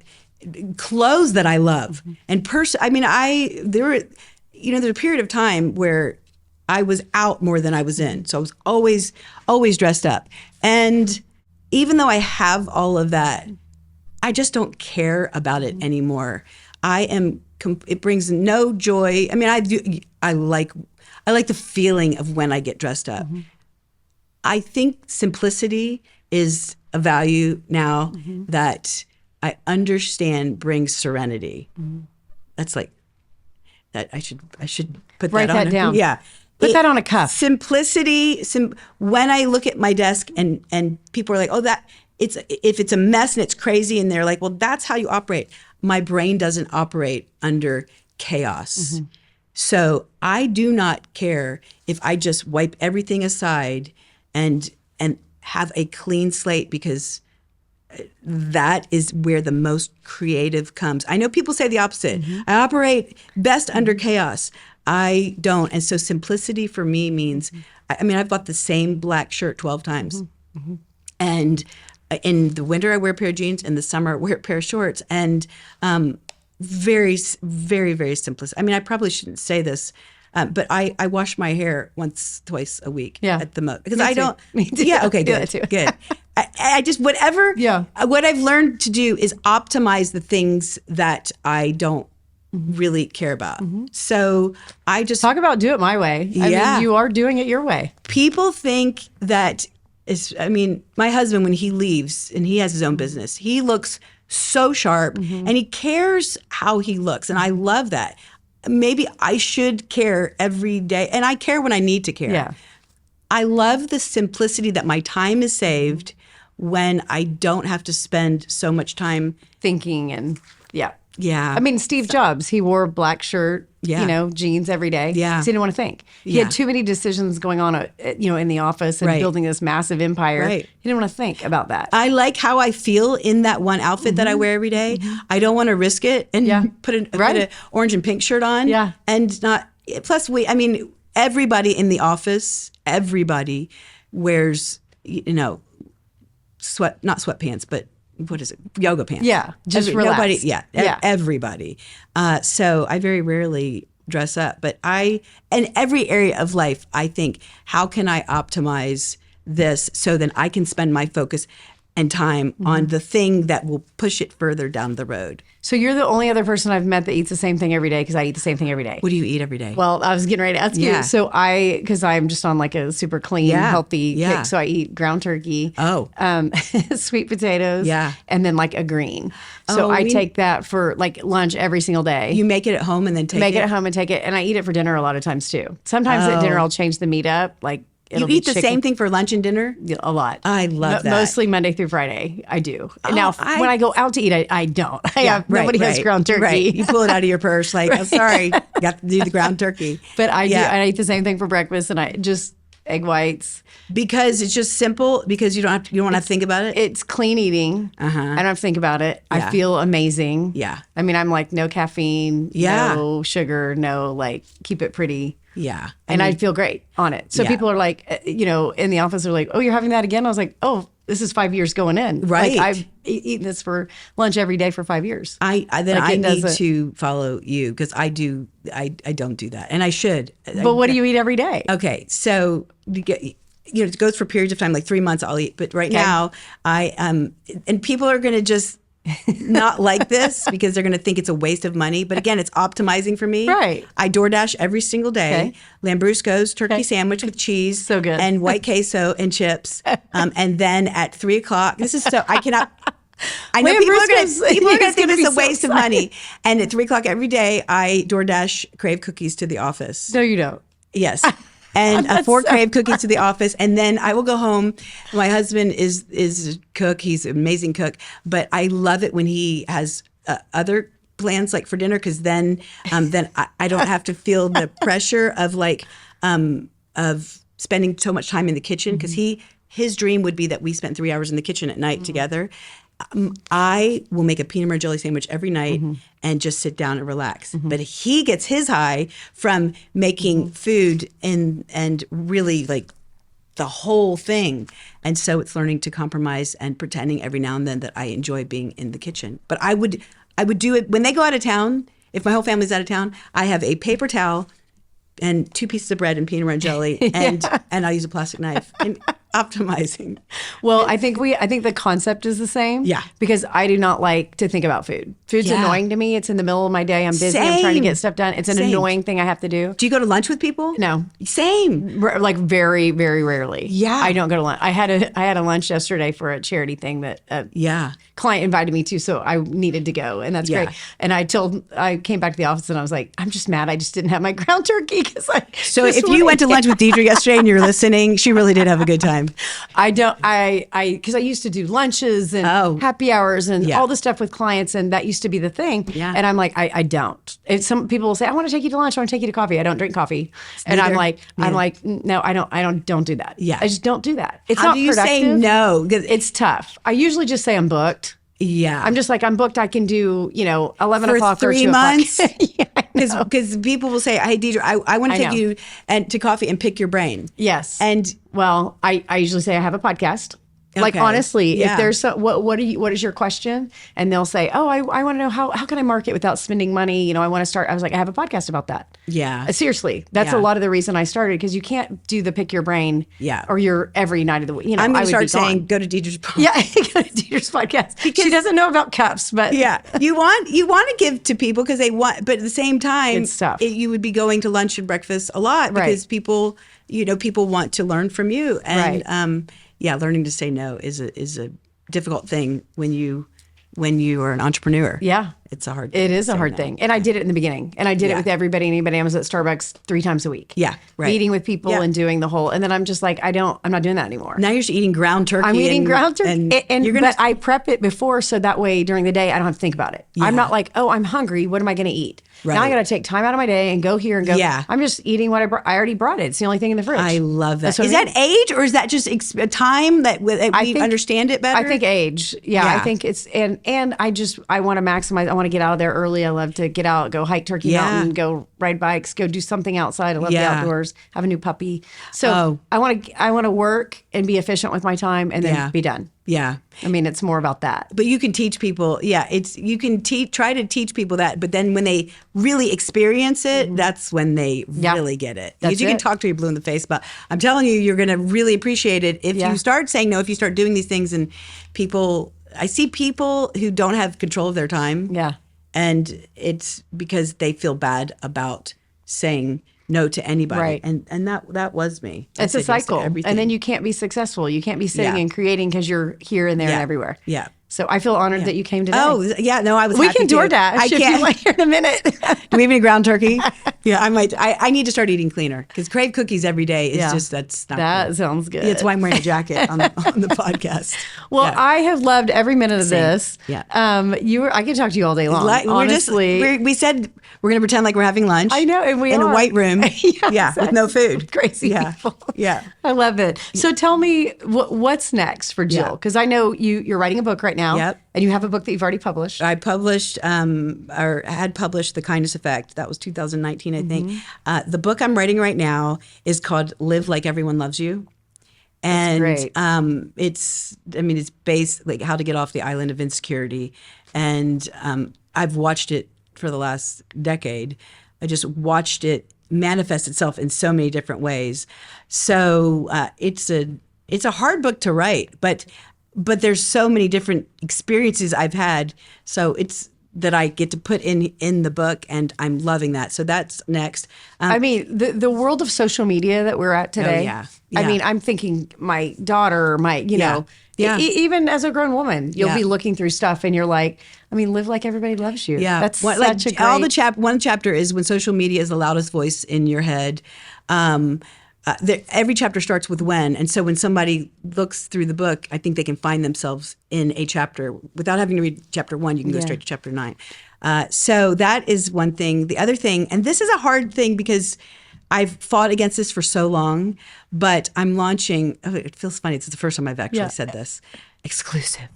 clothes that I love. And there's a period of time where I was out more than I was in. So I was always dressed up. And even though I have all of that, I just don't care about it anymore. It brings no joy. I mean, I like the feeling of when I get dressed up. I think simplicity is a value now that I understand brings serenity. That's like that. I should put Write that down. Yeah. Put that on a cuff. Simplicity. When I look at my desk and people are like, "Oh, if it's a mess and it's crazy," and they're like, "Well, that's how you operate." My brain doesn't operate under chaos. So I do not care if I just wipe everything aside and have a clean slate, because that is where the most creative comes. I know people say the opposite. I operate best under chaos. I don't. And so simplicity for me means, I've bought the same black shirt 12 times. And in the winter, I wear a pair of jeans. In the summer, I wear a pair of shorts. And very, very, very simplistic. I probably shouldn't say this, but I wash my hair twice a week at the most. Because I don't. Me too. Yeah, okay, good. Good. I just, what I've learned to do is optimize the things that I don't really care about. So I just talk about do it my way. I mean, you are doing it your way. People think that my husband, when he leaves and he has his own business, he looks so sharp and he cares how he looks. And I love that. Maybe I should care every day, and I care when I need to care. Yeah. I love the simplicity that my time is saved when I don't have to spend so much time thinking and Yeah. Steve Jobs, he wore a black shirt, jeans every day. Yeah. So he didn't want to think. He had too many decisions going on, in the office and building this massive empire. Right. He didn't want to think about that. I like how I feel in that one outfit that I wear every day. I don't want to risk it and put an orange and pink shirt on. Yeah. And not, plus everybody in the office, everybody wears, not sweatpants, but what is it? Yoga pants. Yeah, just relax. Everybody. So I very rarely dress up, but in every area of life, I think, how can I optimize this so then I can spend my focus and time on the thing that will push it further down the road. So you're the only other person I've met that eats the same thing every day, because I eat the same thing every day. What do you eat every day? Well, I was getting ready to ask you. So because I'm just on like a super clean, healthy kick. So I eat ground turkey, sweet potatoes, and then like a green. So I take that for like lunch every single day. You make it at home and then take it? Make it at home and take it. And I eat it for dinner a lot of times too. Sometimes at dinner I'll change the meat up. Like you eat the same thing for lunch and dinner? A lot. I love that. Mostly Monday through Friday, I do. Now, when I go out to eat, I don't. Nobody has ground turkey. Right. You pull it out of your purse like, oh, sorry, got to do the ground turkey. But I do. I eat the same thing for breakfast, and I just egg whites. Because it's just simple, because you don't want to think about it? It's clean eating. I don't have to think about it. I feel amazing. Yeah. I'm like, no caffeine, no sugar, keep it pretty. Yeah. And I feel great on it. So people are like, in the office are like, oh, you're having that again? I was like, oh, this is 5 years going in. Right. Like I've eaten this for lunch every day for 5 years. I need to follow you, because I don't do that. And I should. But what do you eat every day? Okay. So it goes for periods of time, like 3 months I'll eat. But right now and people are going to just not like this because they're going to think it's a waste of money. But again, it's optimizing for me. Right. I DoorDash every single day. Lambrusco's turkey sandwich with cheese. So good. And white queso and chips. And then at 3 o'clock, this is so, I cannot. I know people are going to think it's a waste of money. And at 3 o'clock every day, I DoorDash Crave cookies to the office. No, you don't. Yes. and 4 crave cookies to the office. And then I will go home. My husband is a cook. He's an amazing cook. But I love it when he has other plans like for dinner, because then I don't have to feel the pressure of of spending so much time in the kitchen, because his dream would be that we spent 3 hours in the kitchen at night together. I will make a peanut butter jelly sandwich every night and just sit down and relax. But he gets his high from making food and really like the whole thing. And so it's learning to compromise and pretending every now and then that I enjoy being in the kitchen. But I would do it when they go out of town. If my whole family's out of town, I have a paper towel and 2 pieces of bread and peanut butter jelly, and I use a plastic knife. And optimizing. Well, I think the concept is the same. Yeah. Because I do not like to think about food. Food's annoying to me. It's in the middle of my day. I'm busy. I'm trying to get stuff done. It's an annoying thing I have to do. Do you go to lunch with people? No. Same. Like very, very rarely. Yeah. I don't go to lunch. I had a lunch yesterday for a charity thing that client invited me to, so I needed to go, and that's great. And I came back to the office and I was like, I'm just mad I just didn't have my ground turkey. So if you went to lunch with Deidre yesterday and you're listening, she really did have a good time. Because I used to do lunches and happy hours and all the stuff with clients, and that used to be the thing. Yeah. And I'm like, I don't. If some people will say, I want to take you to lunch, I want to take you to coffee. I don't drink coffee. And I'm like, no, I don't do that. Yeah. I just don't do that. It's not productive. How do you say no? It's tough. I usually just say I'm booked. Yeah. I'm just like, I'm booked. I can do, 11 for o'clock 3 months. Because Yeah, people will say, hey, Deidre, I want to take you to coffee and pick your brain. Yes. And well, I usually say I have a podcast. Like, honestly, if there's what is your question? And they'll say, I want to know how can I market without spending money? I want to start. I was like, I have a podcast about that. Yeah. Seriously. That's a lot of the reason I started, because you can't do the pick your brain or your every night of the week. I'm going to start saying, go to Deidre's podcast. Yeah, go to Deidre's podcast. Because she doesn't know about cups, but you want to give to people because they want, but at the same time, it's tough. You would be going to lunch and breakfast a lot because people want to learn from you. And learning to say no is a difficult thing when you are an entrepreneur. Yeah. It's a hard thing. It is a hard thing. And I did it in the beginning. And I did it with everybody and anybody. I was at Starbucks 3 times a week. Yeah. Right. Meeting with people and doing the whole, and then I'm just like, I'm not doing that anymore. Now you're just eating ground turkey. I'm eating ground turkey. But I prep it before, so that way during the day I don't have to think about it. Yeah. I'm not like, I'm hungry. What am I going to eat? Right. Now I got to take time out of my day and go here and go. Yeah. I'm just eating what I already brought it. It's the only thing in the fridge. I love that. Is that age, or is that just time that we understand it better? I think age. Yeah. I think it's, and I want to maximize. I want to get out of there early. I love to get out, go hike Turkey Mountain, go ride bikes, go do something outside. I love the outdoors, have a new puppy. So I want to work and be efficient with my time and then be done. Yeah. I mean, it's more about that. But you can teach people, you can try to teach people that, but then when they really experience it, that's when they really get it. Because you can talk to your blue in the face, but I'm telling you, you're going to really appreciate it if you start saying no, if you start doing these things. And I see people who don't have control of their time. Yeah. And it's because they feel bad about saying no to anybody. Right. And that was me. It's a cycle. And then you can't be successful. You can't be sitting and creating because you're here and there and everywhere. Yeah. So I feel honored that you came today. Oh, yeah. No, I was We happy can DoorDash. I can't. You want here in a minute. Do we have any ground turkey? Yeah, I might. I need to start eating cleaner because crave cookies every day is just, that's not That good. sounds good. Yeah, that's why I'm wearing a jacket on the podcast. Well, I have loved every minute of this. Yeah. I could talk to you all day long. Honestly. We said we're going to pretend like we're having lunch. I know, and we in are. a white room. With no food. Crazy people. Yeah. I love it. So tell me, what's next for Jill? Because I know you're writing a book right now. Yep. And you have a book that you've already published. I published, or had published The Kindness Effect. That was 2019, I think. The book I'm writing right now is called Live Like Everyone Loves You. And it's based like how to get off the island of insecurity. And I've watched it for the last decade. I just watched it manifest itself in so many different ways. So it's a hard book to write, but there's so many different experiences I've had. So it's that I get to put in the book, and I'm loving that. So that's next. I mean, the world of social media that we're at today. Yeah. I mean, I'm thinking my daughter, even as a grown woman, you'll be looking through stuff and you're like, live like everybody loves you. Yeah. That's such a great... One chapter is when social media is the loudest voice in your head. every chapter starts with when. And so when somebody looks through the book, I think they can find themselves in a chapter. Without having to read chapter 1, you can go straight to chapter 9. So that is one thing. The other thing, and this is a hard thing because I've fought against this for so long, but I'm launching, it feels funny, it's the first time I've actually said this, exclusive.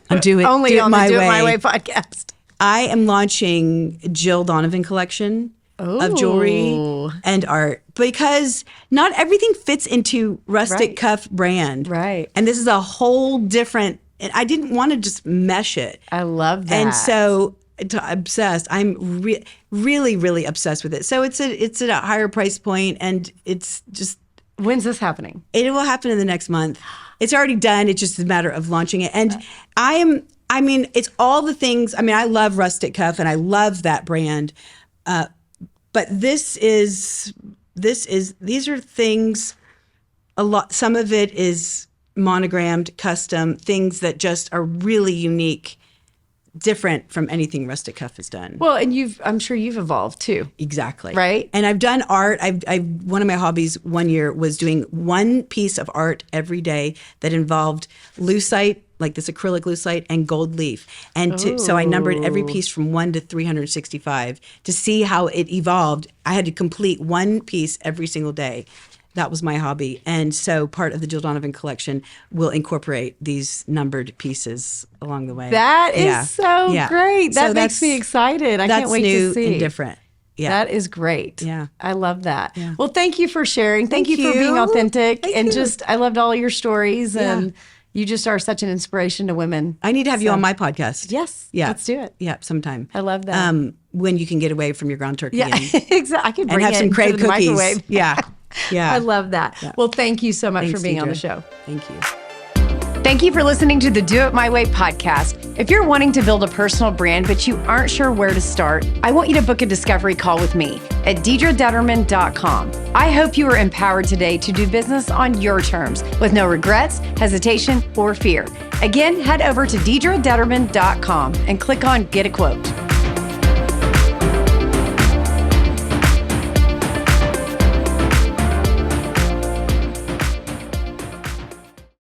I'm doing Only on the Do It My Way podcast. I am launching Jill Donovan collection of jewelry and art because not everything fits into Rustic Cuff brand. Right. And this is a whole different, and I didn't want to just mesh it. I love that. And so obsessed. I'm really, really obsessed with it. So it's at a higher price point, and it's just. When's this happening? It will happen in the next month. It's already done. It's just a matter of launching it. And it's all the things. I mean, I love Rustic Cuff and I love that brand. But these are things, a lot, some of it is monogrammed, custom, things that just are really unique, different from anything Rustic Cuff has done. Well, and I'm sure you've evolved too. Exactly. Right? And I've done art. One of my hobbies one year was doing one piece of art every day that involved lucite, like this acrylic lucite, and gold leaf. And so I numbered every piece from 1 to 365 to see how it evolved. I had to complete one piece every single day. That was my hobby. And so part of the Jill Donovan collection will incorporate these numbered pieces along the way. That is so great. That So makes me excited. I can't wait to see. That's new and different. Yeah. That is great. Yeah. I love that. Yeah. Well, thank you for sharing. Thank you for being authentic. I loved all your stories. And you just are such an inspiration to women. I need to have you on my podcast. Yes. Yeah. Let's do it. Yeah, sometime. I love that. When you can get away from your ground turkey. Yeah, exactly. I could bring and have some crave the cookies. microwave. Yeah. Yeah. I love that. Yeah. Well, thank you so much for being on the show. Thank you. Thank you for listening to the Do It My Way podcast. If you're wanting to build a personal brand, but you aren't sure where to start, I want you to book a discovery call with me at DeirdreDetterman.com. I hope you are empowered today to do business on your terms with no regrets, hesitation, or fear. Again, head over to DeirdreDetterman.com and click on Get a Quote.